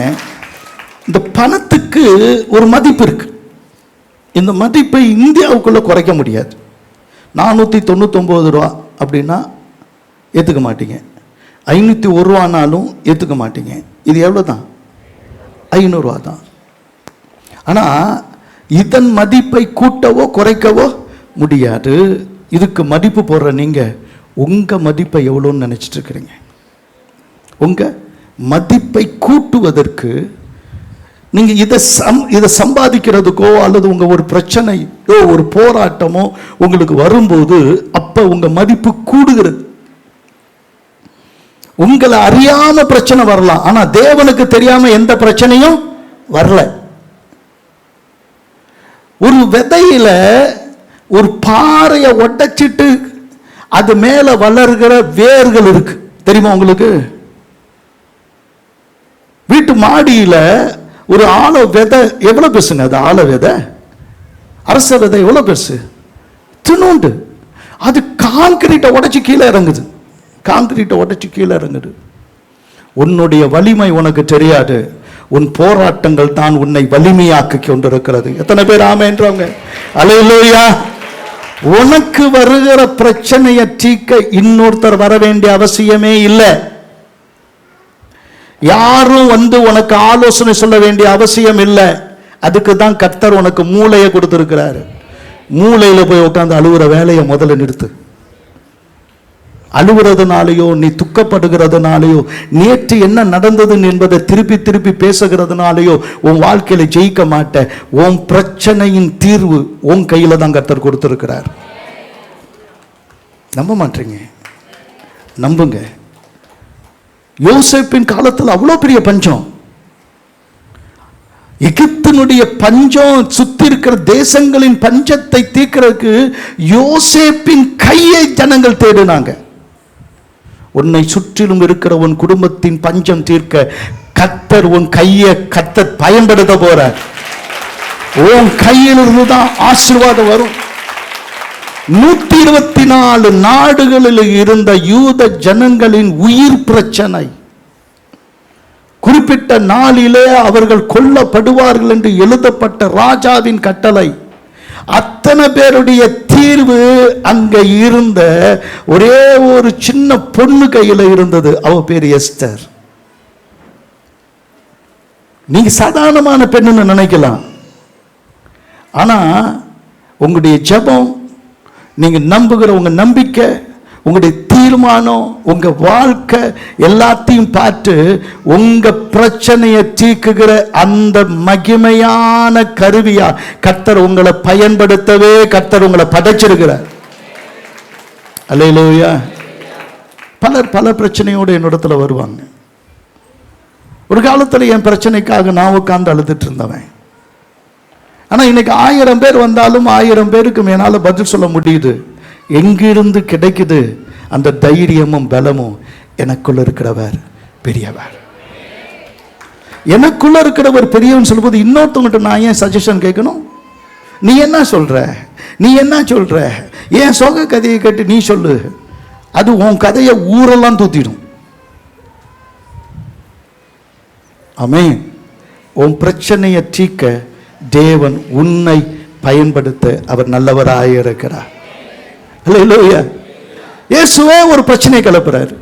இந்த பணத்துக்கு ஒரு மதிப்பு இருக்கு. இந்த மதிப்பை இந்தியாவுக்குள்ளே குறைக்க முடியாது. 499 ரூபா அப்படின்னா ஏற்றுக்க மாட்டீங்க. 501 ரூபானாலும் ஏற்றுக்க மாட்டீங்க. இது எவ்வளோ தான்? 500 ரூபா தான். ஆனால் இதன் மதிப்பை கூட்டவோ குறைக்கவோ முடியாது. இதுக்கு மதிப்பு போடுற நீங்கள் உங்கள் மதிப்பை எவ்வளோன்னு நினச்சிட்டு இருக்கிறீங்க? உங்கள் மதிப்பை கூட்டுவதற்கு நீங்கள் இதை சம்பாதிக்கிறதுக்கோ அல்லது உங்கள் ஒரு பிரச்சனையோ ஒரு போராட்டமோ உங்களுக்கு வரும்போது அப்போ உங்கள் மதிப்பு கூடுகிறது. உங்களை அறியாம பிரச்சனை வரலாம், ஆனா தேவனுக்கு தெரியாம எந்த பிரச்சனையும் வரல. ஒரு விதையில ஒரு பாறையை உடைச்சிட்டு அது மேல வளர்கிற வேர்கள் இருக்கு, தெரியுமா உங்களுக்கு? வீட்டு மாடியில ஒரு ஆழ விதை எவ்வளவு பெருசுங்க? அது ஆழ விதை, அரச விதை எவ்வளவு பெருசு? தினோண்டு. அது கான்கிரீட்டை உடைச்சு கீழே இறங்குது. உன்னுடைய வலிமை உனக்கு தெரியாது. உன் போராட்டங்கள் தான் உன்னை வலிமையாக்கி கொண்டிருக்கிறது. எத்தனை பேர் ஆமென்றவங்க? அல்லேலூயா. உனக்கு வருகிற பிரச்சனையை தீர்க்க இன்னொருத்தர் வர வேண்டிய அவசியமே இல்லை. யாரும் வந்து உனக்கு ஆலோசனை சொல்ல வேண்டிய அவசியம் இல்லை. அதுக்கு தான் கர்த்தர் உனக்கு மூளையை கொடுத்திருக்கிறாரு. மூளையில போய் உட்கார்ந்து அழுகுற வேலையை முதல்ல நிறுத்து. அழுகிறதுனாலேயோ நீ துக்கப்படுகிறதுனாலேயோ நேற்று என்ன நடந்தது என்பதை திருப்பி திருப்பி பேசுகிறதுனாலேயோ உன் வாழ்க்கையில ஜெயிக்க மாட்ட. உன் பிரச்சனையின் தீர்வு உன் கையில தான் கர்த்தர் கொடுத்திருக்கிறார். நம்ப மாட்டீங்க? நம்புங்க. யோசேப்பின் காலத்தில் அவ்வளோ பெரிய பஞ்சம். எகிப்தினுடைய பஞ்சம், சுத்தி இருக்கிற தேசங்களின் பஞ்சத்தை தீர்க்கிறதுக்கு யோசேப்பின் கையை ஜனங்கள் தேடினாங்க. உன்னை சுற்றிலும் இருக்கிற உன் குடும்பத்தின் பஞ்சம் தீர்க்க கர்த்தர் உன் கையை பயன்படுத்த போற. உன் கையிலிருந்து தான் ஆசீர்வாதம் வரும். 124 நாடுகளில் இருந்த யூத ஜனங்களின் உயிர் பிரச்சனை, குறிப்பிட்ட நாளிலே அவர்கள் கொல்லப்படுவார்கள் என்று எழுதப்பட்ட ராஜாவின் கட்டளை, அத்தனை பேருடைய தீர்வு அங்க இருந்த ஒரே ஒரு சின்ன பொண்ணு கையில இருந்தது. அவ பேர் எஸ்தர். நீங்க சாதாரணமான பெண்ணுன்னு நினைக்கலாம். ஆனா உங்களுடைய ஜெபம், நீங்க நம்புகிற உங்க நம்பிக்கை, உங்களுடைய தீர்மானம், உங்க வாழ்க்கை எல்லாத்தையும் பார்த்து உங்க பிரச்சனையை தீர்க்குகிற அந்த மகிமையான கருவியா கர்த்தர் உங்களை பயன்படுத்தவே கர்த்தர் உங்களை படைச்சிருக்கிறார். அல்லேலூயா. பலர் பல பிரச்சனையோடு என்னிடத்துல வருவாங்க. ஒரு காலத்தில் என் பிரச்சனைக்காக நான் உட்கார்ந்து அழுதுட்டு இருந்தவன். ஆனா இன்னைக்கு 1000 பேர் வந்தாலும் 1000 பேருக்கு என்னால பதில் சொல்ல முடியுது. எங்கிருந்து கிடைக்குது அந்த தைரியமும் பலமும்? எனக்குள்ள இருக்கிறவர் பெரியவர். எனக்குள்ள இருக்கிறவர் பெரியவன் சொல்லும்போது இன்னொருத்தவங்கிட்ட நான் ஏன் சஜஷன் கேட்கணும்? நீ என்ன சொல்ற, நீ என்ன சொல்ற, ஏன் சோக கதையை கேட்டு நீ சொல்லு. அது உன் கதையை ஊரெல்லாம் தூத்திடும். ஆமென். உன் பிரச்சனையை தீர்க்க தேவன் உன்னை பயன்படுத்த அவர் நல்லவராக இருக்கிறார். அல்லேலூயா. இயேசுவே ஒரு பிரச்சனை கிளப்புறாரு.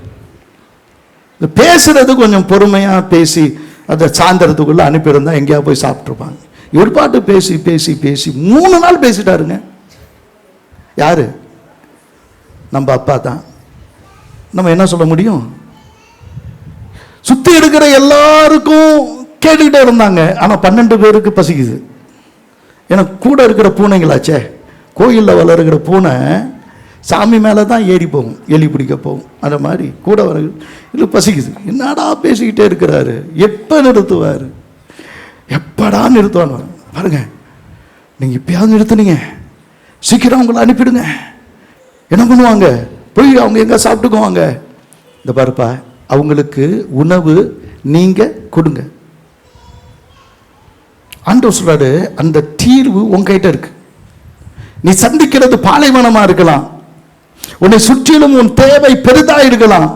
பேசுறது கொஞ்சம் பொறுமையா பேசி அதை சாயந்தரத்துக்குள்ள அனுப்பியிருந்தா எங்கேயா போய் சாப்பிட்டுருப்பாங்க. இவர் பாட்டு பேசி பேசி பேசி 3 நாள் பேசிட்டாருங்க. யாரு? நம்ம அப்பா தான். நம்ம என்ன சொல்ல முடியும்? சுத்தி இருக்கிற எல்லாருக்கும் கேட்டுக்கிட்டே இருந்தாங்க. ஆனா 12 பேருக்கு பசிக்குது. ஏன்னா கூட இருக்கிற பூனைங்களாச்சே. கோயிலில் வளர்கிற பூனை சாமி மேலே தான் ஏறி போகும், எலி பிடிக்க போகும். அந்த மாதிரி கூட வர இல்லை, பசிக்குது. என்னடா பேசிக்கிட்டே இருக்கிறாரு, எப்போ நிறுத்துவார், எப்படா நிறுத்துவான்னு பாருங்க. நீங்கள் இப்பயாவது நிறுத்துனீங்க, சீக்கிரம் அவங்கள அனுப்பிடுங்க. என்ன பண்ணுவாங்க? போய் அவங்க எங்கே சாப்பிட்டுக்குவாங்க. இந்த பாருப்பா, அவங்களுக்கு உணவு நீங்க கொடுங்க. ஆண்டவர் சொல்றாரு, அந்த தீர்வு உங்ககிட்ட இருக்கு. நீ சந்திக்கிறது பாலைவனமா இருக்கலாம், உன்னை சுற்றிலும் உன் தேவை பெரிதா இருக்கலாம்.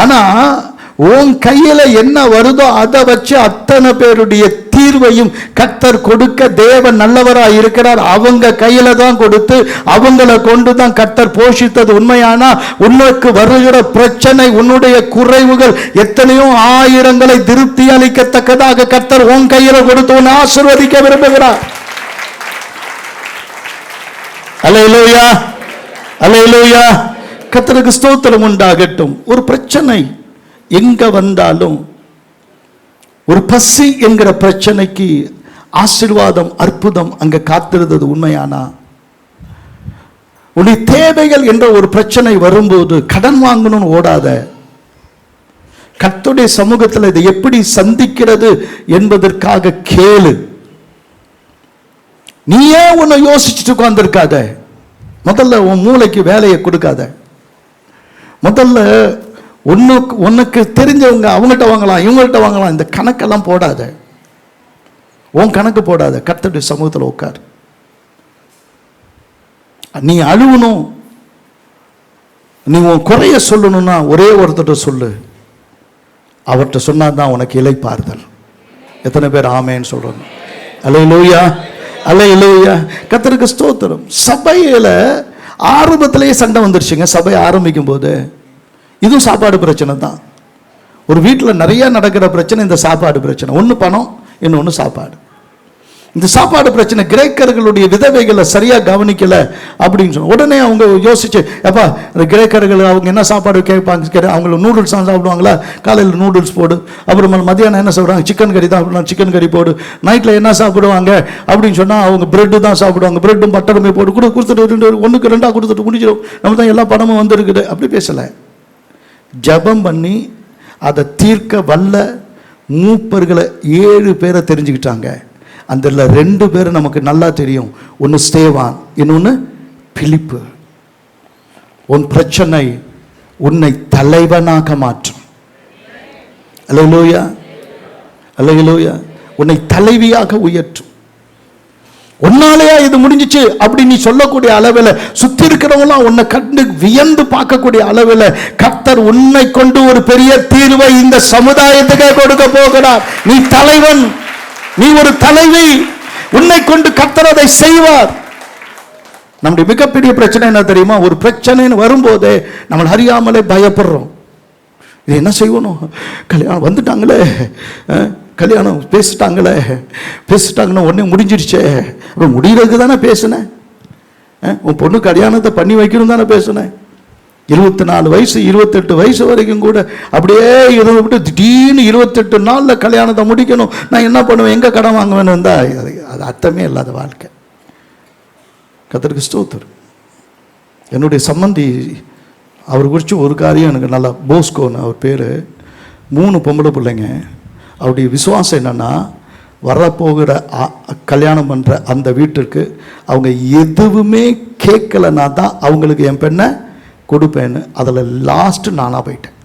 ஆனா உன் கையில என்ன வருதோ அதை வச்சு அத்தனை பேருடைய தீர்வையும் கர்த்தர் கொடுக்க தேவன் நல்லவராக இருக்கிறார். அவங்க கையில தான் கொடுத்து அவங்கள கொண்டு தான் கர்த்தர் போஷித்தது உண்மையானா, உனக்கு வருகிற பிரச்சனை, உன்னுடைய குறைவுகள் எத்தனையோ ஆயிரங்களை திருப்தி அளிக்கத்தக்கதாக கர்த்தர் உன் கையில கொடுத்து உன்னை ஆசீர்வதிக்க விரும்புகிறார். அல்லேலூயா, அல்லேலூயா. கர்த்தருக்கு ஸ்தோத்திரம் உண்டாகட்டும். ஒரு பிரச்சனை எங்க வந்தாலும், ஒரு பசி என்கிற பிரச்சனைக்கு ஆசீர்வாதம், அற்புதம் அங்க காத்திருந்தது உண்மையானா, உன்னுடைய தேவைகள் என்ற ஒரு பிரச்சனை வரும்போது கடன் வாங்கணும்னு ஓடாத. கர்த்தருடைய சமூகத்தில் இதை எப்படி சந்திக்கிறது என்பதற்காக கேளு. நீயே உன்னை யோசிச்சுட்டு உட்கார்ந்திருக்காத. முதல்ல உன் மூளைக்கு வேலையை கொடுக்காத. முதல்ல உனக்கு தெரிஞ்சவங்க அவங்ககிட்ட வாங்கலாம், இவங்கள்ட்ட வாங்கலாம், இந்த கணக்கெல்லாம் போடாத. உன் கணக்கு போடாத. கர்த்தருடைய சமூகத்தில் உட்கார். நீ அழுவணும், நீ உன் குறைய சொல்லணும்னா ஒரே ஒருத்தர் சொல்லு. அவர்கிட்ட சொன்னாதான் உனக்கு இளைப்பாறுதல். எத்தனை பேர் ஆமேன்னு சொல்றாங்க? அல்லேலூயா, அல்லேலூயா. கர்த்தருக்கு ஸ்தோத்திரம். சபையில ஆரம்பத்திலேயே சண்டை வந்துருச்சுங்க. சபை ஆரம்பிக்கும் போது இதுவும் சாப்பாடு பிரச்சனை தான். ஒரு வீட்டில் நிறைய நடக்கிற பிரச்சனை இந்த சாப்பாடு பிரச்சனை. ஒன்று பணம், இன்னொன்று சாப்பாடு. இந்த சாப்பாடு பிரச்சனை கிரேக்கர்களுடைய விதவைகளை சரியா கவனிக்கல அப்படின்னு சொன்ன உடனே அவங்க யோசிச்சு, அப்பா இந்த கிரேக்கர்கள் அவங்க என்ன சாப்பாடு கேட்பாங்க, அவங்களுக்கு நூடுல்ஸ் தான் சாப்பிடுவாங்களா, காலையில் நூடுல்ஸ் போடு. அப்புறமா மதியானம் என்ன சாப்பிடுவாங்க, சிக்கன் கறி தான் சாப்பிடுவாங்க, சிக்கன் கறி போடு. நைட்டில் என்ன சாப்பிடுவாங்க அப்படின்னு சொன்னால் அவங்க பிரெட்டு தான் சாப்பிடுவாங்க, பிரெட்டும் பட்டருமே போட்டு கொடுத்துட்டு 1க்கு 2 கொடுத்துட்டு முடிஞ்சிடும். நம்ம தான் எல்லா பணமும் வந்துருக்குது. அப்படி பேசலை. ஜபம் பண்ணி அதை தீர்க்க வல்ல மூப்பர்களை 7 பேரை தெரிஞ்சுக்கிட்டாங்க. அந்த 2 பேர் நமக்கு நல்லா தெரியும். ஒன்று ஸ்தேவான், இன்னொன்று பிலிப்பு. உன் பிரச்சனை உன்னை தலைவனாக மாற்றும். அல்லேலூயா, அல்லேலூயா. உன்னை தலைவியாக உயர்த்தும். உன்னாலேயா இது முடிஞ்சிச்சு அப்படி நீ சொல்லக்கூடிய அளவில் சுத்தி இருக்கிறவங்களாம் உன்னை கண்டு வியந்து பார்க்கக்கூடிய அளவில் கர்த்தர் உன்னை கொண்டு ஒரு பெரிய தீர்வை இந்த சமுதாயத்துக்கே கொடுக்க போகிறார். நீ தலைவன், நீ ஒரு தலைவி. உன்னை கொண்டு கர்த்தர் அதை செய்வார். நம்முடைய மிகப்பெரிய பிரச்சனை என்ன தெரியுமா? ஒரு பிரச்சனைன்னு வரும்போதே நம்ம அறியாமலே பயப்படுறோம். இது என்ன செய்யணும், கல்யாணம் வந்துட்டாங்களே, கல்யாணம் பேசிட்டாங்கன்னா உடனே முடிஞ்சிருச்சே. அப்புறம் முடிகிறதுக்கு தானே பேசினேன். உன் பொண்ணு கல்யாணத்தை பண்ணி வைக்கணும் தானே பேசினேன். 24 வயசு 28 வயசு வரைக்கும் கூட அப்படியே இருந்து விட்டு திடீர்னு 28 நாளில் கல்யாணத்தை முடிக்கணும். நான் என்ன பண்ணுவேன், எங்கே கடன் வாங்குவேன்னு இருந்தா அது அர்த்தமே இல்லாத வாழ்க்கை. கர்த்தருக்கு ஸ்தோத்திரம். என்னுடைய சம்பந்தி அவர் குறித்து ஒரு காரியம் எனக்கு நல்லா, போஸ்கோன்னு அவர் பேர், 3 பொம்பளை பிள்ளைங்க. அவருடைய விசுவாசம் என்னென்னா, வரப்போகிற கல்யாணம் பண்ணுற அந்த வீட்டிற்கு அவங்க எதுவுமே கேட்கலன்னா தான் அவங்களுக்கு என் பெண்ணை கொடுப்பேன்னு. அதில் லாஸ்ட்டு நானாக போயிட்டேன்.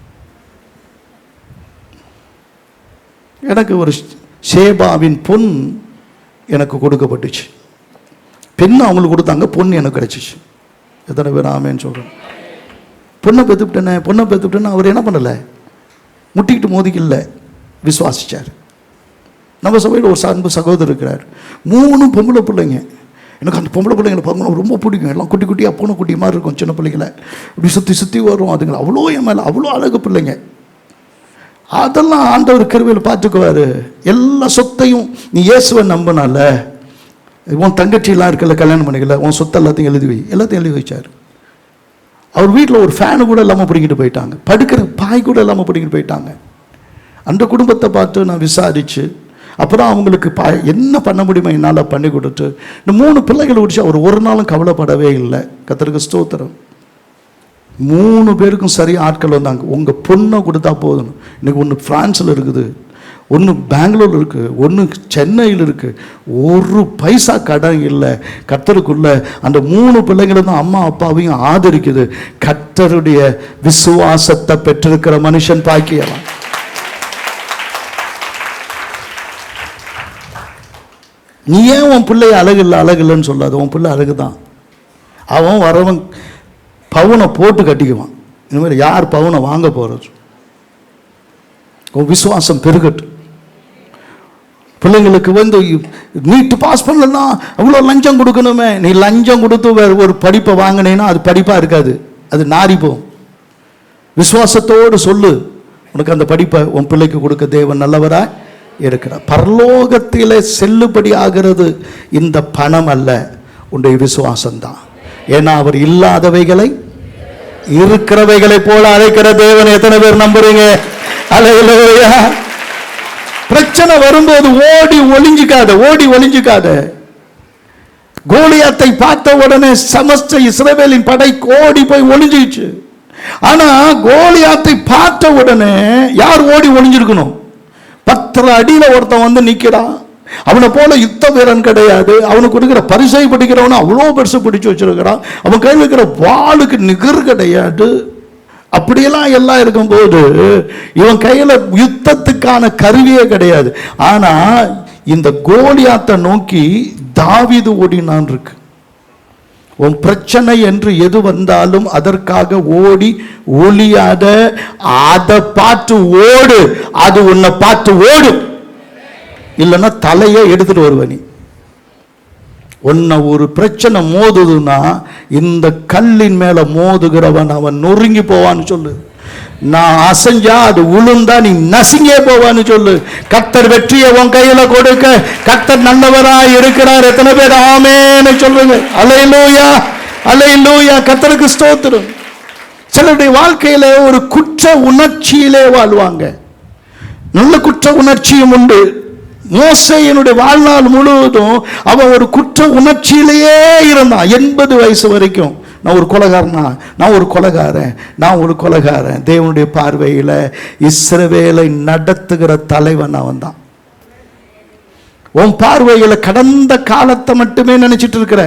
எனக்கு ஒரு ஷேபாவின் பொன் எனக்கு கொடுக்கப்பட்டுச்சு. பெண்ணு அவங்களுக்கு கொடுத்தாங்க, பொண்ணு எனக்கு கிடைச்சிச்சு. எத்தனை பேர் ஆமேன்னு சொல்கிறேன். பொண்ணை பெற்றுவிட்டேன்னு அவர் என்ன பண்ணலை, முட்டிக்கிட்டு மோதிக்கல, விசுவாசிச்சார். நம்ம சபையில் ஒரு அன்பு சகோதரர் இருக்கிறார், 3 பொம்பளை பிள்ளைங்க. எனக்கு அந்த பொம்பளை பிள்ளைங்களை பார்க்கணும் ரொம்ப பிடிக்கும். எல்லாம் குட்டி குட்டியாக பூனை குட்டி மாதிரி இருக்கும், சின்ன பிள்ளைங்களை இப்படி சுற்றி வரும். அதுங்களை அவ்வளோ என் மேலே அவ்வளோ அழகு பிள்ளைங்க. அதெல்லாம் ஆண்டவர் கிருபையில் பார்த்துக்குவார். எல்லா சொத்தையும் நீ இயேசுவை நம்பினால, உன் தங்கச்சியெல்லாம் இருக்கல, கல்யாணம் பண்ணிக்கல, உன் சொத்தை எல்லாத்தையும் எழுதி வச்சார். அவர் வீட்டில் ஒரு ஃபேனு கூட இல்லாமல் பிடிக்கிட்டு போயிட்டாங்க, படுக்கிற பாய் கூட இல்லாமல் பிடிக்கிட்டு போயிட்டாங்க. அந்த குடும்பத்தை பார்த்து நான் விசாரித்து அப்புறம் அவங்களுக்கு என்ன பண்ண முடியுமோ என்னால் பண்ணி கொடுத்து இந்த 3 பிள்ளைகளை குடிச்சு அவர் ஒரு நாளும் கவலைப்படவே இல்லை. கர்த்தருக்கு ஸ்தோத்திரம். 3 பேருக்கும் சரியாக ஆட்கள் வந்தாங்க. உங்கள் பொண்ணை கொடுத்தா போதும். இன்றைக்கி ஒன்று ஃப்ரான்ஸில் இருக்குது, ஒன்று பெங்களூர் இருக்குது, ஒன்று சென்னையில் இருக்குது. ஒரு பைசா கடன் இல்லை. கர்த்தருக்குள்ள அந்த 3 பிள்ளைங்களும் தான் அம்மா அப்பாவையும் ஆதரிக்குது. கர்த்தருடைய விசுவாசத்தை பெற்றிருக்கிற மனுஷன் பாக்கியலாம். நீ ஏன் உன் பிள்ளைய அழகில்லைன்னு சொல்லாது. உன் பிள்ளை அழகு தான். அவன் வரவன் பவுனை போட்டு கட்டிக்குவான். இனிமேல் யார் பவுனை வாங்க போகிறது? உன் விசுவாசம் பெருகட்டும். பிள்ளைங்களுக்கு நீட்டு பாஸ் பண்ணலன்னா அவ்வளோ லஞ்சம் கொடுக்கணுமே. நீ லஞ்சம் கொடுத்து வேறு ஒரு படிப்பை வாங்கினேன்னா அது படிப்பாக இருக்காது, அது நாரி போகும். விசுவாசத்தோடு சொல்லு, உனக்கு அந்த படிப்பை உன் பிள்ளைக்கு கொடுக்க தேவன் நல்லவராய் இருக்கிறார். பரலோகத்திலே செல்லுபடி ஆகிறது இந்த பணம் அல்ல, உன்னுடைய விசுவாசம்தான். ஏன்னா அவர் இல்லாதவைகளை இருக்கிறவைகளை போல அழைக்கிற தேவன். எத்தனை பேர் நம்புறீங்க? அல்லேலூயா. பிரச்சனை வரும்போது ஓடி ஒளிஞ்சுக்காத. கோலியாத்தை பார்த்த உடனே சமஸ்த இஸ்ரவேலின் படை ஓடி போய் ஒளிஞ்சிச்சு. ஆனா கோலியாத்தை பார்த்த உடனே யார் ஓடி ஒளிஞ்சிருக்கணும்? 10 அடியில் ஒருத்தன் நிற்கிறான். அவனை போல யுத்த வீரன் கிடையாது. அவனுக்கு கொடுக்குற பரிசை பிடிக்கிறவன அவ்வளோ பெருசு பிடிச்சு வச்சிருக்கிறான். அவன் கையில் இருக்கிற வாளுக்கு நிகர் கிடையாது. அப்படியெல்லாம் எல்லாம் இருக்கும்போது இவன் கையில் யுத்தத்துக்கான கருவியே கிடையாது. ஆனா இந்த கோலியாத்தை நோக்கி தாவீது ஓடினான் இருக்கு. உன் பிரச்சனை என்று எது வந்தாலும் அதற்காக ஓடி ஒளியாத, அதை பார்த்து ஓடு. அது உன்னை பார்த்து ஓடும். இல்லைன்னா தலையை எடுத்துட்டு வருவ. நீ உன்னை ஒரு பிரச்சனை மோதுதுன்னா இந்த கல்லின் மேல மோதுகிறவன் அவன் நொறுங்கி போவான்னு சொல்லு. நான் அசைஞ்சா அது உளுந்தா நீ நசுங்கே போவான்னு சொல்லு. கர்த்தர் வெற்றியை உன் கையில கொடுக்க கர்த்தர் நல்லவராய் இருக்கிறார். எத்தனை பேர் ஆமென்னு சொல்லுங்க? அல்லேலூயா, அல்லேலூயா. கர்த்தருக்கு ஸ்தோத்திரம். சிலருடைய வாழ்க்கையில ஒரு குற்ற உணர்ச்சியிலே வாழ்வாங்க. நல்ல குற்ற உணர்ச்சியும் உண்டு. மோசேயினுடைய வாழ்நாள் முழுவதும் அவன் ஒரு குற்ற உணர்ச்சியிலேயே இருந்தான். 80 வயசு வரைக்கும் நான் ஒரு கொலைகாரன். தேவனுடைய பார்வையில் இஸ்ரவேலை நடத்துகிற தலைவன் அவன் தான். உன் பார்வையில் கடந்த காலத்தை மட்டுமே நினைச்சிட்டு இருக்கிற.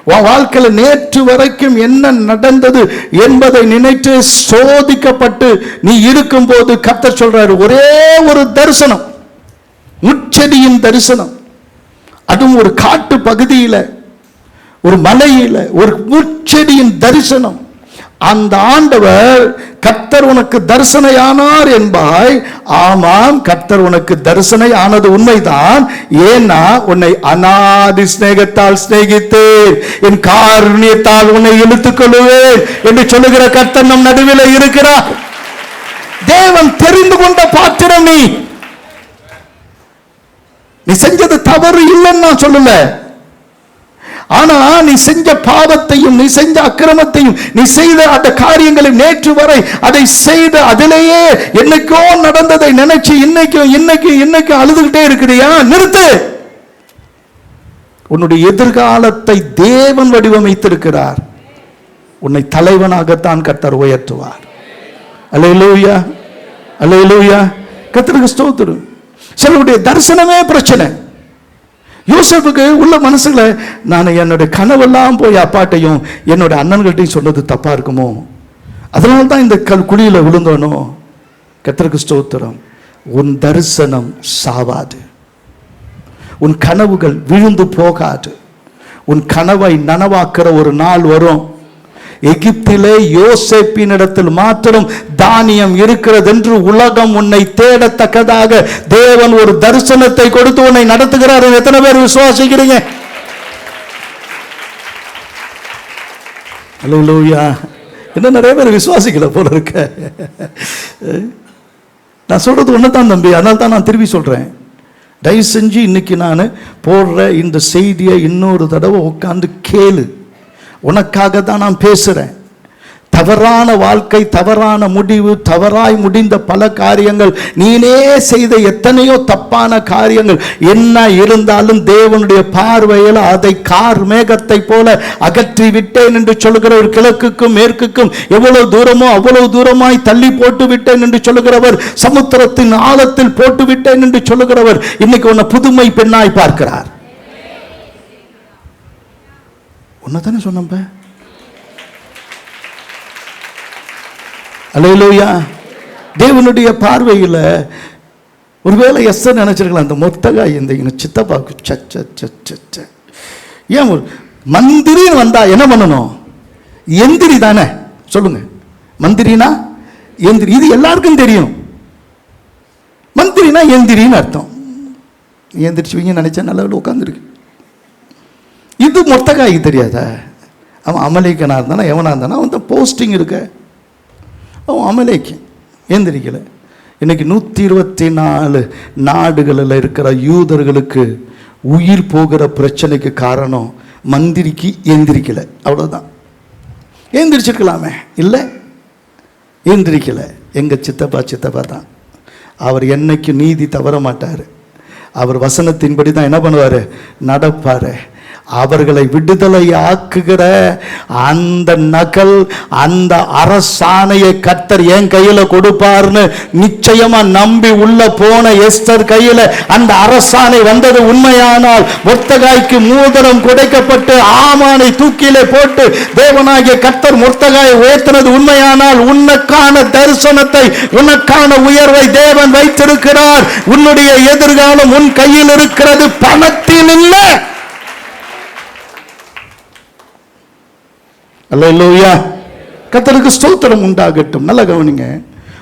உன் வாழ்க்கையில் நேற்று வரைக்கும் என்ன நடந்தது என்பதை நினைத்து சோதிக்கப்பட்டு நீ இருக்கும் போது கர்த்தர் சொல்றாரு, ஒரே ஒரு தரிசனம், முச்செடியின் தரிசனம், அதுவும் ஒரு காட்டு பகுதியில, ஒரு மலையில ஒரு முச்செடியின் தரிசனம். அந்த ஆண்டவர் கர்த்தர் உனக்கு தரிசனையானார் என்பாய். ஆமாம், கர்த்தர் உனக்கு தரிசனை ஆனது உண்மைதான். ஏன்னா உன்னை அநாதி சிநேகத்தால் சிநேகித்தேன், என் காருண்யத்தால் உன்னை இழுத்துக் கொள்ளுவேன் என்று சொல்லுகிற கர்த்தர் நம் நடுவில் இருக்கிறார். தேவன் தெரிந்து கொண்ட பாத்திரம் நீ. நீ செஞ்சது தவறு இல்லைன்னு நான் சொல்லல. ஆனா நீ செஞ்ச பாவத்தையும், நீ செஞ்ச அக்கிரமத்தையும், நீ செய்த அந்த காரியங்களை நேற்று வரை அதை செய்த அதிலேயே என்னைக்கோ நடந்ததை நினைச்சு இன்னைக்கு அழுதுகிட்டே இருக்கிறியா? நிறுத்து. உன்னுடைய எதிர்காலத்தை தேவன் வடிவமைத்திருக்கிறார். உன்னை தலைவனாகத்தான் கர்த்தர் உயர்த்துவார். அல்லேலூயா, அல்லேலூயா. கர்த்தருக்கு ஸ்தோத்திரம். சிலருடைய தரிசனமே பிரச்சனை. யோசேப்புக்கு உள்ள மனசுல, நான் என்னுடைய கனவெல்லாம் போய் அப்பாட்டையும் என்னோட அண்ணன்கள்ட்டையும் சொன்னது தப்பா இருக்குமோ, அதனால தான் இந்த குழியில விழுந்தோனோ. கர்த்தருக்கு ஸ்தோத்திரம். உன் தரிசனம் சாவாது, உன் கனவுகள் விழுந்து போகாது. உன் கனவை நனவாக்குற ஒரு நாள் வரும். எகிப்திலே யோசேப்பினிடத்தில் மாத்திரம் தானியம் இருக்கிறது என்று உலகம் உன்னை தேடத்தக்கதாக தேவன் ஒரு தரிசனத்தை கொடுத்து உன்னை நடத்துகிறார். எத்தனை பேர் விசுவாசிக்கிறீங்க? அல்லேலூயா. இன்னும் நிறைய பேர் விசுவாசிக்கல போல இருக்க. நான் சொல்றது ஒண்ணுதான் தம்பி, அதனால தான் நான் திரும்பி சொல்றேன். தயவு செஞ்சு இன்னைக்கு நான் போடுற இந்த செய்தியை இன்னொரு தடவை உட்கார்ந்து கேளு. உனக்காக தான் நான் பேசுறேன். தவறான வாழ்க்கை, தவறான முடிவு, தவறாய் முடிந்த பல காரியங்கள், நீனே செய்த எத்தனையோ தப்பான காரியங்கள் என்ன இருந்தாலும் தேவனுடைய பார்வையில் அதை கார் மேகத்தை போல அகற்றி விட்டேன் என்று சொல்கிறவர், கிழக்குக்கும் மேற்குக்கும் எவ்வளவு தூரமோ அவ்வளவு தூரமாய் தள்ளி போட்டு விட்டேன் என்று சொல்கிறவர், சமுத்திரத்தின் ஆழத்தில் போட்டு விட்டேன் என்று சொல்கிறவர் இன்னைக்கு உன்னை புதுமை பெண்ணாய் பார்க்கிறார். உன்னதானே சொன்னப்ப. அல்லேலூயா. தேவனுடைய பார்வையில் ஒருவேளை எஸ்தர் நினைச்சிருக்கலாம், அந்த மொத்தகாய் இந்த சித்தப்பாக்கு சச்ச ஏன் மந்திரின்னு வந்தா என்ன பண்ணணும்? எந்திரி தானே. சொல்லுங்க, மந்திரினா எந்திரி. இது எல்லாருக்கும் தெரியும். மந்திரினா எந்திரின்னு அர்த்தம். எந்திரிச்சுவீங்க நினைச்சா நல்ல உட்காந்துருக்கு. இது மொத்தகாய்க்கு தெரியாதா? அவன் அமலேக்கனா இருந்தானா எவனா இருந்தானா அவன் தான் போஸ்டிங் இருக்க. அவன் அமலேக்கு எந்திரிக்கல. இன்னைக்கு 124 நாடுகளில் இருக்கிற யூதர்களுக்கு உயிர் போகிற பிரச்சனைக்கு காரணம் மந்திரிக்கு எந்திரிக்கல. அவ்வளோதான். எந்திரிச்சிருக்கலாமே, இல்லை எந்திரிக்கல. எங்கள் சித்தப்பா தான். அவர் என்னைக்கு நீதி தவற மாட்டார். அவர் வசனத்தின்படி தான் என்ன பண்ணுவார்? நடப்பார். அவர்களை விடுதலை ஆக்குகிற அந்த நகல், அந்த அரசாணையை கர்த்தர் என் கையில கொடுப்பார்னு நிச்சயமா நம்பி உள்ள போன எஸ்தர் கையில அந்த அரசாணை வந்தது உண்மையானால், மொர்தெகாய்க்கு மோதிரம் குடைக்கப்பட்டு ஆமானை தூக்கிலே போட்டு தேவனாகிய கர்த்தர் மொர்தெகாயை உயர்த்தினது உண்மையானால், உனக்கான தரிசனத்தை, உனக்கான உயர்வை தேவன் வைத்திருக்கிறார். உன்னுடைய எதிர்காலம் உன் கையில் இருக்கிறது, பணத்தில் இல்லை. அல்லேலூயா. கர்த்தருக்கு ஸ்தோத்திரம் உண்டாகட்டும். நல்ல கவனிங்க,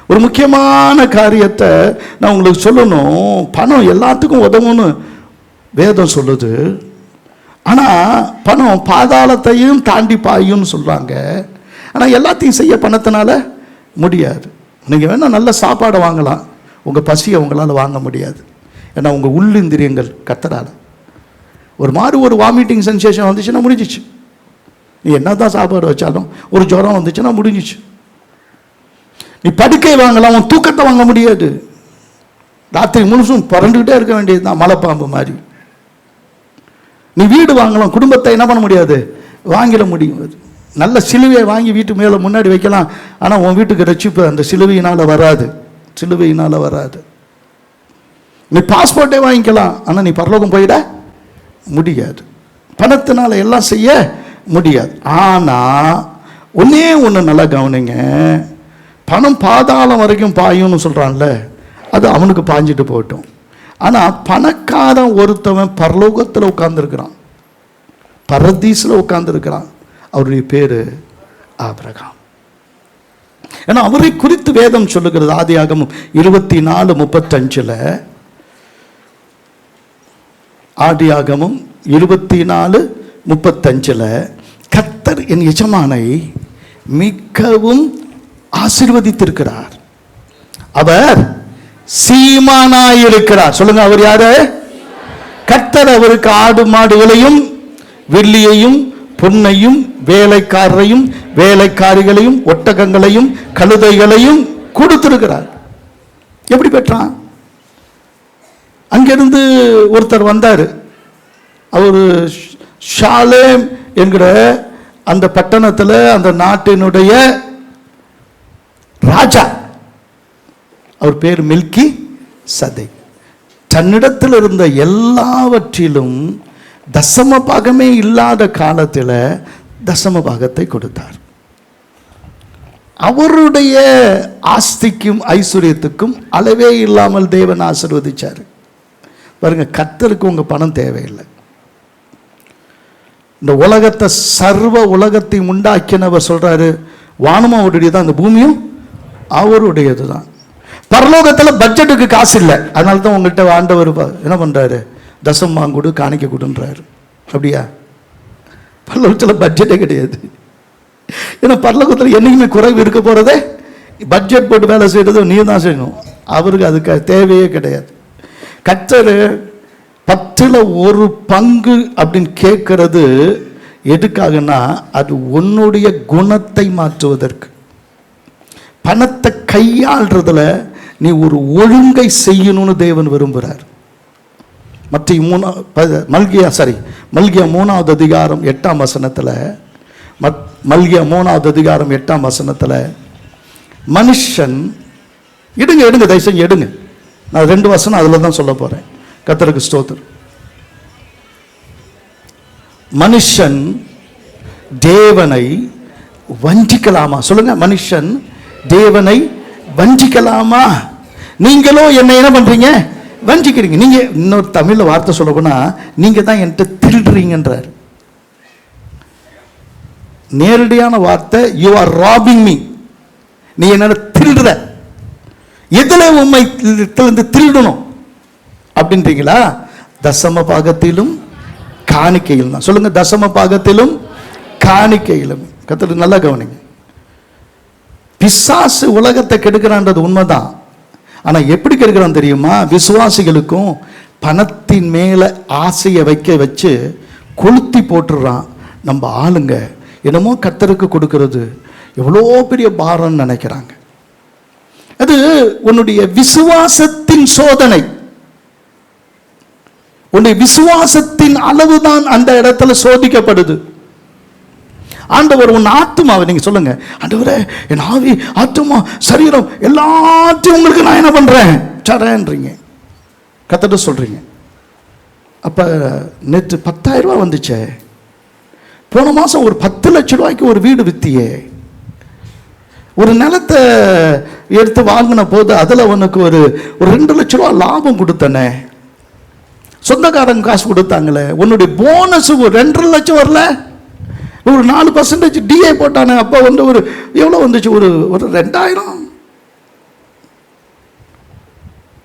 ஒரு முக்கியமான காரியத்தை நான் உங்களுக்கு சொல்லணும். பணம் எல்லாத்துக்கும் உதவும்னு வேதம் சொல்லுது. ஆனால் பணம் பாதாளத்தையும் தாண்டி பாயும்னு சொல்கிறாங்க. ஆனால் எல்லாத்தையும் செய்ய பணத்தினால முடியாது. நீங்கள் வேணால் நல்ல சாப்பாடை வாங்கலாம், உங்கள் பசியை உங்களால் வாங்க முடியாது. ஏன்னா உங்கள் உள்ளிந்திரியங்கள் கர்த்தரால். ஒரு வாமிட்டிங் சென்சேஷன் வந்துச்சுன்னா முடிஞ்சிச்சு. நீ என்ன தான் சாப்பாடு வச்சாலும் ஒரு ஜுரம் வந்துச்சுன்னா முடிஞ்சிச்சு. நீ படுக்கை வாங்கலாம், உன் தூக்கத்தை வாங்க முடியாது. ராத்திரி முழுசும் புரண்டுக்கிட்டே இருக்க வேண்டியது தான், மலைப்பாம்பு மாதிரி. நீ வீடு வாங்கலாம், குடும்பத்தை என்ன பண்ண முடியாது? வாங்கிட முடியும். நல்ல சிலுவையை வாங்கி வீட்டு மேலே முன்னாடி வைக்கலாம், ஆனால் உன் வீட்டுக்கு ரட்சிப்பு அந்த சிலுவையினால் வராது. சிலுவையினால் வராது. நீ பாஸ்போர்ட்டே வாங்கிக்கலாம், ஆனால் நீ பரலோகம் போயிட முடியாது. பணத்தினால எல்லாம் செய்ய முடியாது. ஆனால் ஒன்னே ஒன்று நல்லா கவனிங்க, பணம் பாதாளம் வரைக்கும் பாயும்னு சொல்கிறான்ல, அது அவனுக்கு பாஞ்சிட்டு போகட்டும். ஆனால் பணக்காரன் ஒருத்தவன் பரலோகத்தில் உட்கார்ந்துருக்கிறான், பரதீசில் உட்கார்ந்துருக்கிறான். அவருடைய பேர் ஆபிரகாம். ஏன்னா அவரை குறித்து வேதம் சொல்லுகிறது. ஆதியாகமம் 24:35 ஆதியாகமம் 24:35 கர்த்தர் என் எஜமானை மிகவும் ஆசீர்வதித்திருக்கிறார், அவர் சீமானாயிருக்கிறார். சொல்லுங்க, அவர் யாரு? கர்த்தர் அவருக்கு ஆடு மாடுகளையும் வெள்ளியையும் பொன்னையும் வேலைக்காரரையும் வேலைக்காரிகளையும் ஒட்டகங்களையும் கழுதைகளையும் கொடுத்திருக்கிறார். எப்படி பெற்றான்? அங்கிருந்து ஒருத்தர் வந்தார். அவர் ஷாலேம் என்கிற அந்த பட்டணத்தில் அந்த நாட்டினுடைய ராஜா, அவர் பேர் மில்கி சதை. தன்னிடத்தில் இருந்த எல்லாவற்றிலும் தசம பாகமே இல்லாத காலத்தில் தசம பாகத்தை கொடுத்தார். அவருடைய ஆஸ்திக்கும் ஐஸ்வர்யத்துக்கும் அளவே இல்லாமல் தேவன் ஆசீர்வதிச்சார். பாருங்க, கர்த்தருக்கு உங்க பணம் தேவையில்லை. இந்த உலகத்தை சர்வ உலகத்தை உண்டாக்கினவர் சொல்றாரு, வானமும் அவருடைய தான், அந்த பூமியும் அவருடையது தான். பரலோகத்தில் பட்ஜெட்டுக்கு காசு இல்லை, அதனால தான் உங்கள்கிட்ட ஆண்டவர் என்ன பண்றாரு, தசம் வாங்குடு காணிக்க கொடுன்றாரு. அப்படியா? பரலோகத்தில் பட்ஜெட்டே கிடையாது. ஏன்னா பரலோகத்தில் என்னைக்குமே குறைவு இருக்க போறதே, பட்ஜெட் போட்டு வேலை செய்யறது நீ தான் செய்யணும். அவருக்கு அதுக்கு தேவையே கிடையாது. கர்த்தர் 10% அப்படின்னு கேட்கறது எதுக்காகனா, அது உன்னுடைய குணத்தை மாற்றுவதற்கு. பணத்தை கையாள்றதுல நீ ஒரு ஒழுங்கை செய்யணும்னு தேவன் விரும்புகிறார். மல்கியா 3வது அதிகாரம் 8ஆம் வசனத்தில், மல்கியா 3வது அதிகாரம் 8ஆம் வசனத்தில், மனுஷன் எடுங்க தயவுசெய்து எடுங்க, நான் 2 வசனம் அதில் தான் சொல்ல போறேன். கர்த்தருக்கு ஸ்தோத்திரம். மனுஷன் தேவனை வஞ்சிக்கலாமா? சொல்லுங்க, மனுஷன் தேவனை வஞ்சிக்கலாமா? நீங்களோ என்ன என்ன பண்றீங்க? வஞ்சிக்கிறீங்க. நீங்க இன்னொரு தமிழ்ல வார்த்தை சொல்ல போனா, நீங்க தான் என்கிட்ட திருடுறீங்கன்றார். நேரடியான வார்த்தை, யூ ஆர் ராபிங் மீ. நீ என்ன திருடுற. எதுல உண்மை திருடணும் அப்படின்றீங்களா? தசம பாகத்திலும் காணிக்கையிலும் தான். சொல்லுங்க, தசம பாகத்திலும் காணிக்கையிலும். கர்த்தர் நல்லா கவனிங்க. பிசாசு உலகத்தை கெடுக்கிறான்றது உண்மைதான். ஆனா எப்படி கெடுக்கிறான் தெரியுமா? விசுவாசிகளுக்கும் பணத்தின் மேல ஆசையை வச்சு கொளுத்தி போட்டுறான். நம்ம ஆளுங்க என்னமோ கர்த்தருக்கு கொடுக்கிறது எவ்வளோ பெரிய பாரம்னு நினைக்கிறாங்க. அது உன்னுடைய விசுவாசத்தின் சோதனை. உன்னுடைய விசுவாசத்தின் அளவுதான் அந்த இடத்துல சோதிக்கப்படுது. ஆண்டவர் உன் ஆத்துமாவை, நீங்க சொல்லுங்க, ஆண்டவரே என் ஆவி ஆத்துமா சரீரம் எல்லாத்தையும் உங்களுக்கு நான் என்ன பண்றேன் சரேன்றீங்க, கர்த்தர்ட்ட சொல்றீங்க. அப்ப நேற்று 10,000 ரூபாய் வந்துச்சே, போன மாசம் ஒரு 10 லட்சம் ரூபாய்க்கு ஒரு வீடு வித்தியே, ஒரு நிலத்தை எடுத்து வாங்கின போது அதுல உனக்கு ஒரு 2 லட்சம் ரூபாய் லாபம் கொடுத்தனே, சொந்தக்காரங்க காசு கொடுத்தாங்களே, உன்னுடைய போனஸ் 2.5 லட்சம் வரல, ஒரு 4% டிஏ போட்டானே, அப்ப வந்து ஒரு எவ்வளவு வந்துச்சு, ஒரு 2000.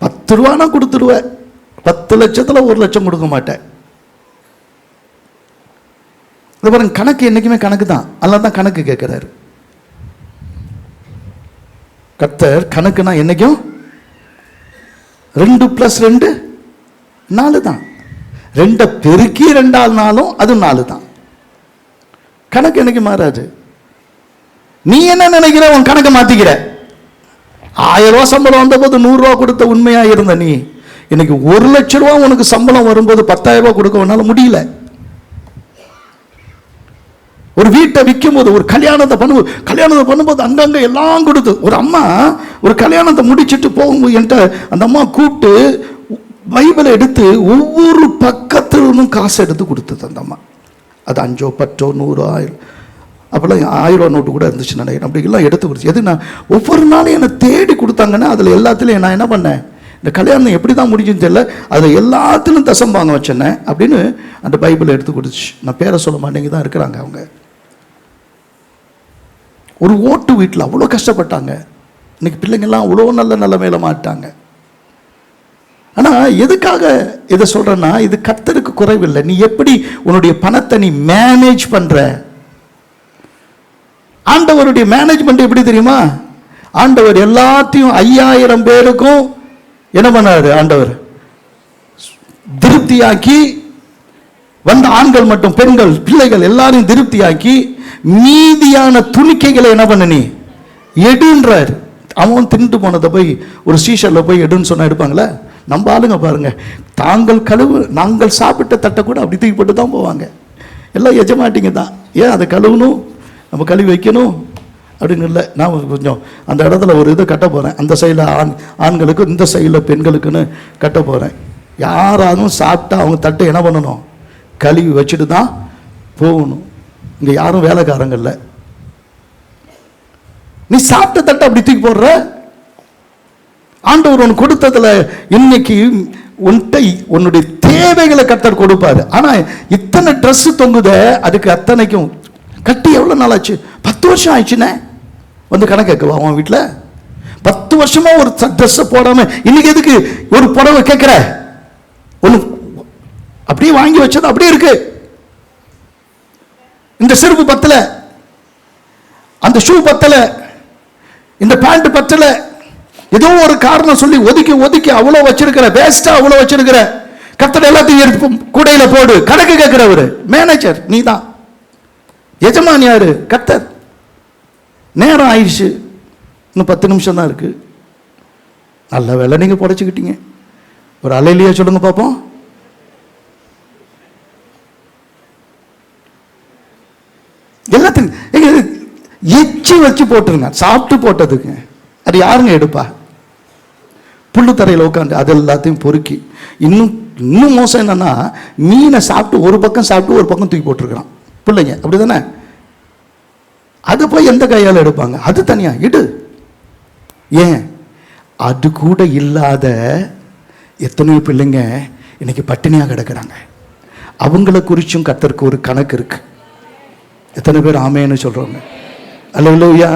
10 ரூபானா கொடுத்துடுவேன், 10 லட்சத்துல 1 லட்சம் கொடுக்க மாட்டேன். பாருங்க, கணக்கு என்னைக்குமே கணக்கு தான். அதனால தான் கணக்கு கேட்கிறாரு கர்த்தர். கணக்குனா என்னைக்கும் 2 + 2 4 தான். 2 பெருக்கி 2 அது 4 தான். கணக்கு என்னைக்கு மாறாது. நீ என்ன நினைக்கிற, உன் கணக்கை மாத்திக்கிற. 1000 ரூபாய் சம்பளம் வந்த போது 100 ரூபாய் கொடுத்த உண்மையா இருந்த நீ, இன்னைக்கு 1 லட்சம் ரூபாய் உனக்கு சம்பளம் வரும்போது 10,000 ரூபாய் கொடுக்க உன்னால முடியல. ஒரு வீட்டை விற்கும் போது, ஒரு கல்யாணத்தை பண்ணும்போது அங்கங்க எல்லாம் கொடுத்து, ஒரு அம்மா ஒரு கல்யாணத்தை முடிச்சுட்டு போகும்போது என்கிட்ட அந்த அம்மா கூப்பிட்டு பைபிளை எடுத்து ஒவ்வொரு பக்கத்திலிருந்தும் காசு எடுத்து கொடுத்தது அந்த அம்மா. அது 5, 10, 100, 1000, அப்போல்லாம் 1000 ரூபா நோட்டு கூட இருந்துச்சு நினைக்கிறேன். அப்படிலாம் எடுத்து கொடுத்து எது, நான் ஒவ்வொரு நாளும் என்னை தேடி கொடுத்தாங்கன்னா அதில் எல்லாத்துலேயும் நான் என்ன பண்ணேன், இந்த கல்யாணம் எப்படி தான் முடிஞ்சுன்னு தெரியல, அதில் எல்லாத்துலையும் தசம் வாங்க வச்சேனே அப்படின்னு அந்த பைபிளை எடுத்து கொடுத்துச்சு. நான் பேரை சொல்ல மாட்டேங்க தான் இருக்கிறாங்க அவங்க. ஒரு ஓட்டு வீட்டில் அவ்வளோ கஷ்டப்பட்டாங்க. இன்னைக்கு பிள்ளைங்கள்லாம் அவ்வளோ நல்ல நிலைமையில மாட்டாங்க. ஆனால் எதுக்காக இதை சொல்றேன்னா, இது கர்த்தருக்கு குறைவில்லை. நீ எப்படி உன்னுடைய பணத்தை நீ மேனேஜ் பண்ற. ஆண்டவருடைய மேனேஜ்மெண்ட் எப்படி தெரியுமா? ஆண்டவர் எல்லாத்தையும் 5000 பேருக்கும் என்ன பண்ணாரு, ஆண்டவர் திருப்தியாக்கி, வந்த ஆண்கள் மட்டும் பெண்கள் பிள்ளைகள் எல்லாரையும் திருப்தியாக்கி, மீதியான துணிக்கைகளை என்ன பண்ண நீ எடுன்றார். அவன் திண்டு போனதை போய் ஒரு சீஷர்ல போய் எடுன்னு சொன்னா எடுப்பாங்களே? நம்ம ஆளுங்க பாருங்க, நாங்கள் சாப்பிட்ட தட்டை கூட அப்படி தூக்கி போட்டு தான் போவாங்க. எல்லாம் எஜமாட்டிங்க தான். ஏன் அதை கழுவணும், நம்ம கழுவி வைக்கணும் அப்படின்னு இல்லை. நான் கொஞ்சம் அந்த இடத்துல ஒரு இது கட்ட போகிறேன். அந்த சைடில் ஆண்களுக்கு, இந்த சைடில் பெண்களுக்குன்னு கட்ட போகிறேன். யாராலும் சாப்பிட்டா அவங்க தட்டை என்ன பண்ணணும், கழுவி வச்சுட்டு தான் போகணும். இங்கே யாரும் வேலைக்காரங்க இல்லை. நீ சாப்பிட்ட தட்டை அப்படி தூக்கி போடுற. ஆண்டவர் உனக்கு கொடுத்ததுல இன்னைக்கு உன்னுடைய தேவைகளை கர்த்தர் கொடுப்பாரு. ஆனா இத்தனை ட்ரெஸ் தொங்குத, அதுக்கு அத்தனைக்கும் கட்டி எவ்வளவு நாள் ஆச்சு? 10 வருஷம் ஆயிடுச்சுனே வந்து கணக்கு கேட்கவா? அவன் வீட்டில் 10 வருஷமா ஒரு ட்ரெஸ் போடாம இன்னைக்கு எதுக்கு ஒரு புடவை கேட்கிற? ஒண்ணு அப்படியே வாங்கி வச்சது அப்படியே இருக்கு. இந்த செருப்பு பத்தல, அந்த ஷூ பத்தல, இந்த பேண்ட் பத்தல, ஏதோ ஒரு காரணம் சொல்லி ஒதுக்கி ஒதுக்கி அவ்வளவு வச்சிருக்கிற, வேஸ்டா அவ்வளவு வச்சிருக்கிற. கர்த்தர் எல்லாத்தையும் கூடையில போடு. கணக்கு கேட்கிறவரு மேனேஜர் நீ தான். எஜமான் யாரு? கர்த்தர். நேரம் ஆயிடுச்சு, இன்னும் 10 நிமிஷம் தான் இருக்கு. நல்ல வேலை நீங்க புடைச்சுக்கிட்டீங்க. ஒரு அலையிலேயே சொல்லுங்க பார்ப்போம். எல்லாத்தையும் எச்சி வச்சு போட்டுருங்க. சாப்பிட்டு போட்டதுக்கு அது யாருங்க எடுப்பா? புல்லு தரையில் உட்காந்து அது எல்லாத்தையும் பொறுக்கி. இன்னும் மோசம் என்னன்னா, மீனை சாப்பிட்டு ஒரு பக்கம் சாப்பிட்டு ஒரு பக்கம் தூக்கி போட்டிருக்கிறான் பிள்ளைங்க. அப்படிதானே? அது போய் எந்த கையால் எடுப்பாங்க? அது தனியா இடு. ஏன் அது கூட இல்லாத எத்தனையோ பிள்ளைங்க இன்னைக்கு பட்டினியா கிடக்குறாங்க. அவங்கள குறிச்சும் கர்த்தருக்கு ஒரு கணக்கு இருக்கு. எத்தனை பேர் ஆமேன்னு சொல்றோங்க? அல்லேலூயா.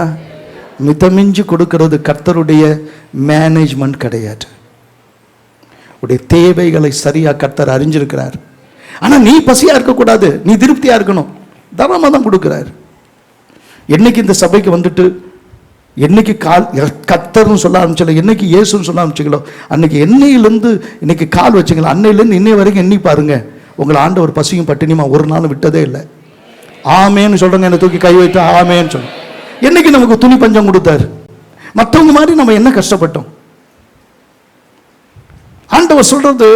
மிதமிஞ்சு கொடுக்கிறது கர்த்தருடைய மேனேஜ்மெண்ட் கிடையாது. உடைய தேவைகளை சரியா கர்த்தர் அறிஞ்சிருக்கிறார். ஆனா நீ பசியா இருக்கக்கூடாது, நீ திருப்தியா இருக்கணும். தாராளமா தான் கொடுக்கிறார். என்னைக்கு இந்த சபைக்கு வந்துட்டு என்னைக்கு கர்த்தர்னு சொல்ல ஆரம்பிச்சல, என்னைக்கு இயேசுன்னு சொல்ல ஆரம்பிச்சிங்களோ, அன்னைக்கு என்னையிலிருந்து இன்னைக்கு கால் வச்சுங்களா, அன்னையிலேருந்து இன்னை வரைக்கும் எண்ணி பாருங்க, உங்களை ஆண்டவர் பசியும் பட்டினியுமா ஒரு நாள் விட்டதே இல்லை. ஆமேன்னு சொல்றேங்க. என்னை தூக்கி கை வைத்து ஆமேன்னு சொல்லுங்க. என்னைக்கு நமக்கு துணி பஞ்சம் கொடுத்தாரு? மற்றவங்க மாதிரி நம்ம என்ன கஷ்டப்பட்டோம்? ஆண்டவர் சொல்றது,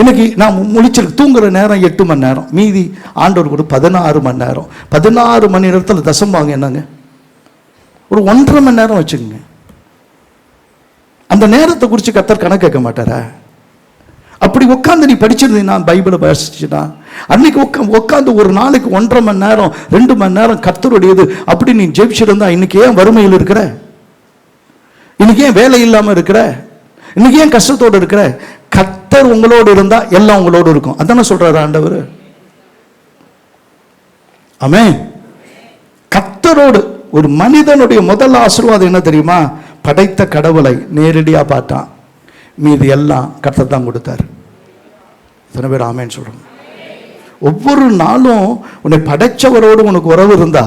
இன்னைக்கு நான் முழிச்சிருக்கு தூங்குற நேரம் 8 மணி நேரம், மீதி ஆண்டவர் கூட 16 மணி நேரம். 16 மணி நேரத்தில் தசம் வாங்க என்னங்க, ஒரு 1.5 மணி நேரம் வச்சுக்கோங்க. அந்த நேரத்தை குறித்து கர்த்தர் கணக்கு கேட்க மாட்டாரா? அப்படி உட்காந்து நீ படிச்சிருந்தீங்கன்னா, பைபிளை படிச்சுன்னா, அன்னைக்கு உட்காந்து ஒரு நாளைக்கு 1.5 மணி நேரம் 2 மணி நேரம் கர்த்தருடையது அப்படி நீ ஜெபிச்சிருந்தா, இன்னைக்கு ஏன் வறுமையில் இருக்கிற? இன்னைக்கு ஏன் வேலை இல்லாம இருக்கிற? இன்னைக்கு ஏன் கஷ்டத்தோடு இருக்கிற? கர்த்தர் உங்களோடு இருந்தா எல்லாம் உங்களோடு இருக்கும். அதானே சொல்றாரு ஆண்டவர். ஆமென். கர்த்தரோடு ஒரு மனிதனுடைய முதல் ஆசீர்வாதம் என்ன தெரியுமா? படைத்த கடவுளை நேரடியா பார்த்தான், மீது எல்லாம் கர்த்தர் தான் கொடுத்தார். எத்தனை பேர் ஆமேன்னு சொல்றோம்? ஒவ்வொரு நாளும் உன்னை படைச்சவரோடு உனக்கு உறவு இருந்தா,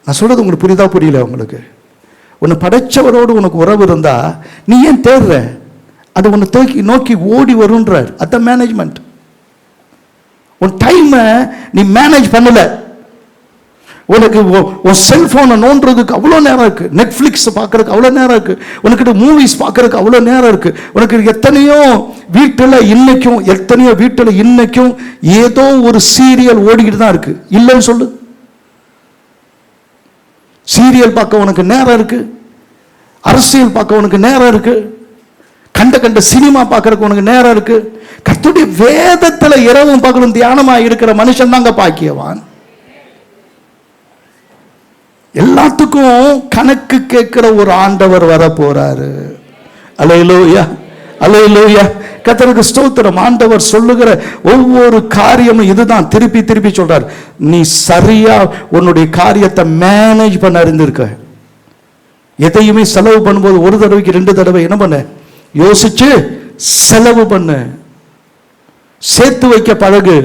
நான் சொல்றது உங்களுக்கு புரியுதா புரியல உங்களுக்கு? உன்னை படைச்சவரோடு உனக்கு உறவு இருந்தா நீ ஏன் தேடுற? அது உன்னை நோக்கி ஓடி வருன்றார். அதான் மேனேஜ்மெண்ட். உன் டைமை நீ மேனேஜ் பண்ணல. உனக்கு உன் செல்போனை நோண்டுறதுக்கு அவ்வளோ நேரம் இருக்கு, நெட்ஃப்ளிக்ஸ் பார்க்கறதுக்கு அவ்வளோ நேரம் இருக்கு, உனக்கிட்ட மூவிஸ் பார்க்கறதுக்கு அவ்வளோ நேரம் இருக்கு. உனக்கு எத்தனையோ வீட்டில் இன்னைக்கும் ஏதோ ஒரு சீரியல் ஓடிக்கிட்டு தான் இருக்கு. இல்லைன்னு சொல்லு. சீரியல் பார்க்க உனக்கு நேரம் இருக்கு, அரசியல் பார்க்க உனக்கு நேரம் இருக்கு, கண்ட சினிமா பார்க்கறதுக்கு உனக்கு நேரம் இருக்கு. கர்த்தருடைய வேதத்துல இரவும் பகலும் தியானமா இருக்கிற மனுஷன் தாங்க பாக்கியவான். எல்லாத்துக்கும் கணக்கு கேட்கிற ஒரு ஆண்டவர் வர போறாரு. அல்லேலூயா, அல்லேலூயா. கர்த்தருக்கு ஸ்தோத்திரம். ஆண்டவர் சொல்லுகிற ஒவ்வொரு காரியமும் இதுதான். திருப்பி திருப்பி சொல்றார், நீ சரியா உன்னுடைய காரியத்தை மேனேஜ் பண்ண அறிந்திருக்க. எதையுமே செலவு பண்ணும்போது ஒரு தடவைக்கு 2 தடவை என்ன பண்ண, யோசிச்சு செலவு பண்ணு. சேர்த்து வைக்க பழகு.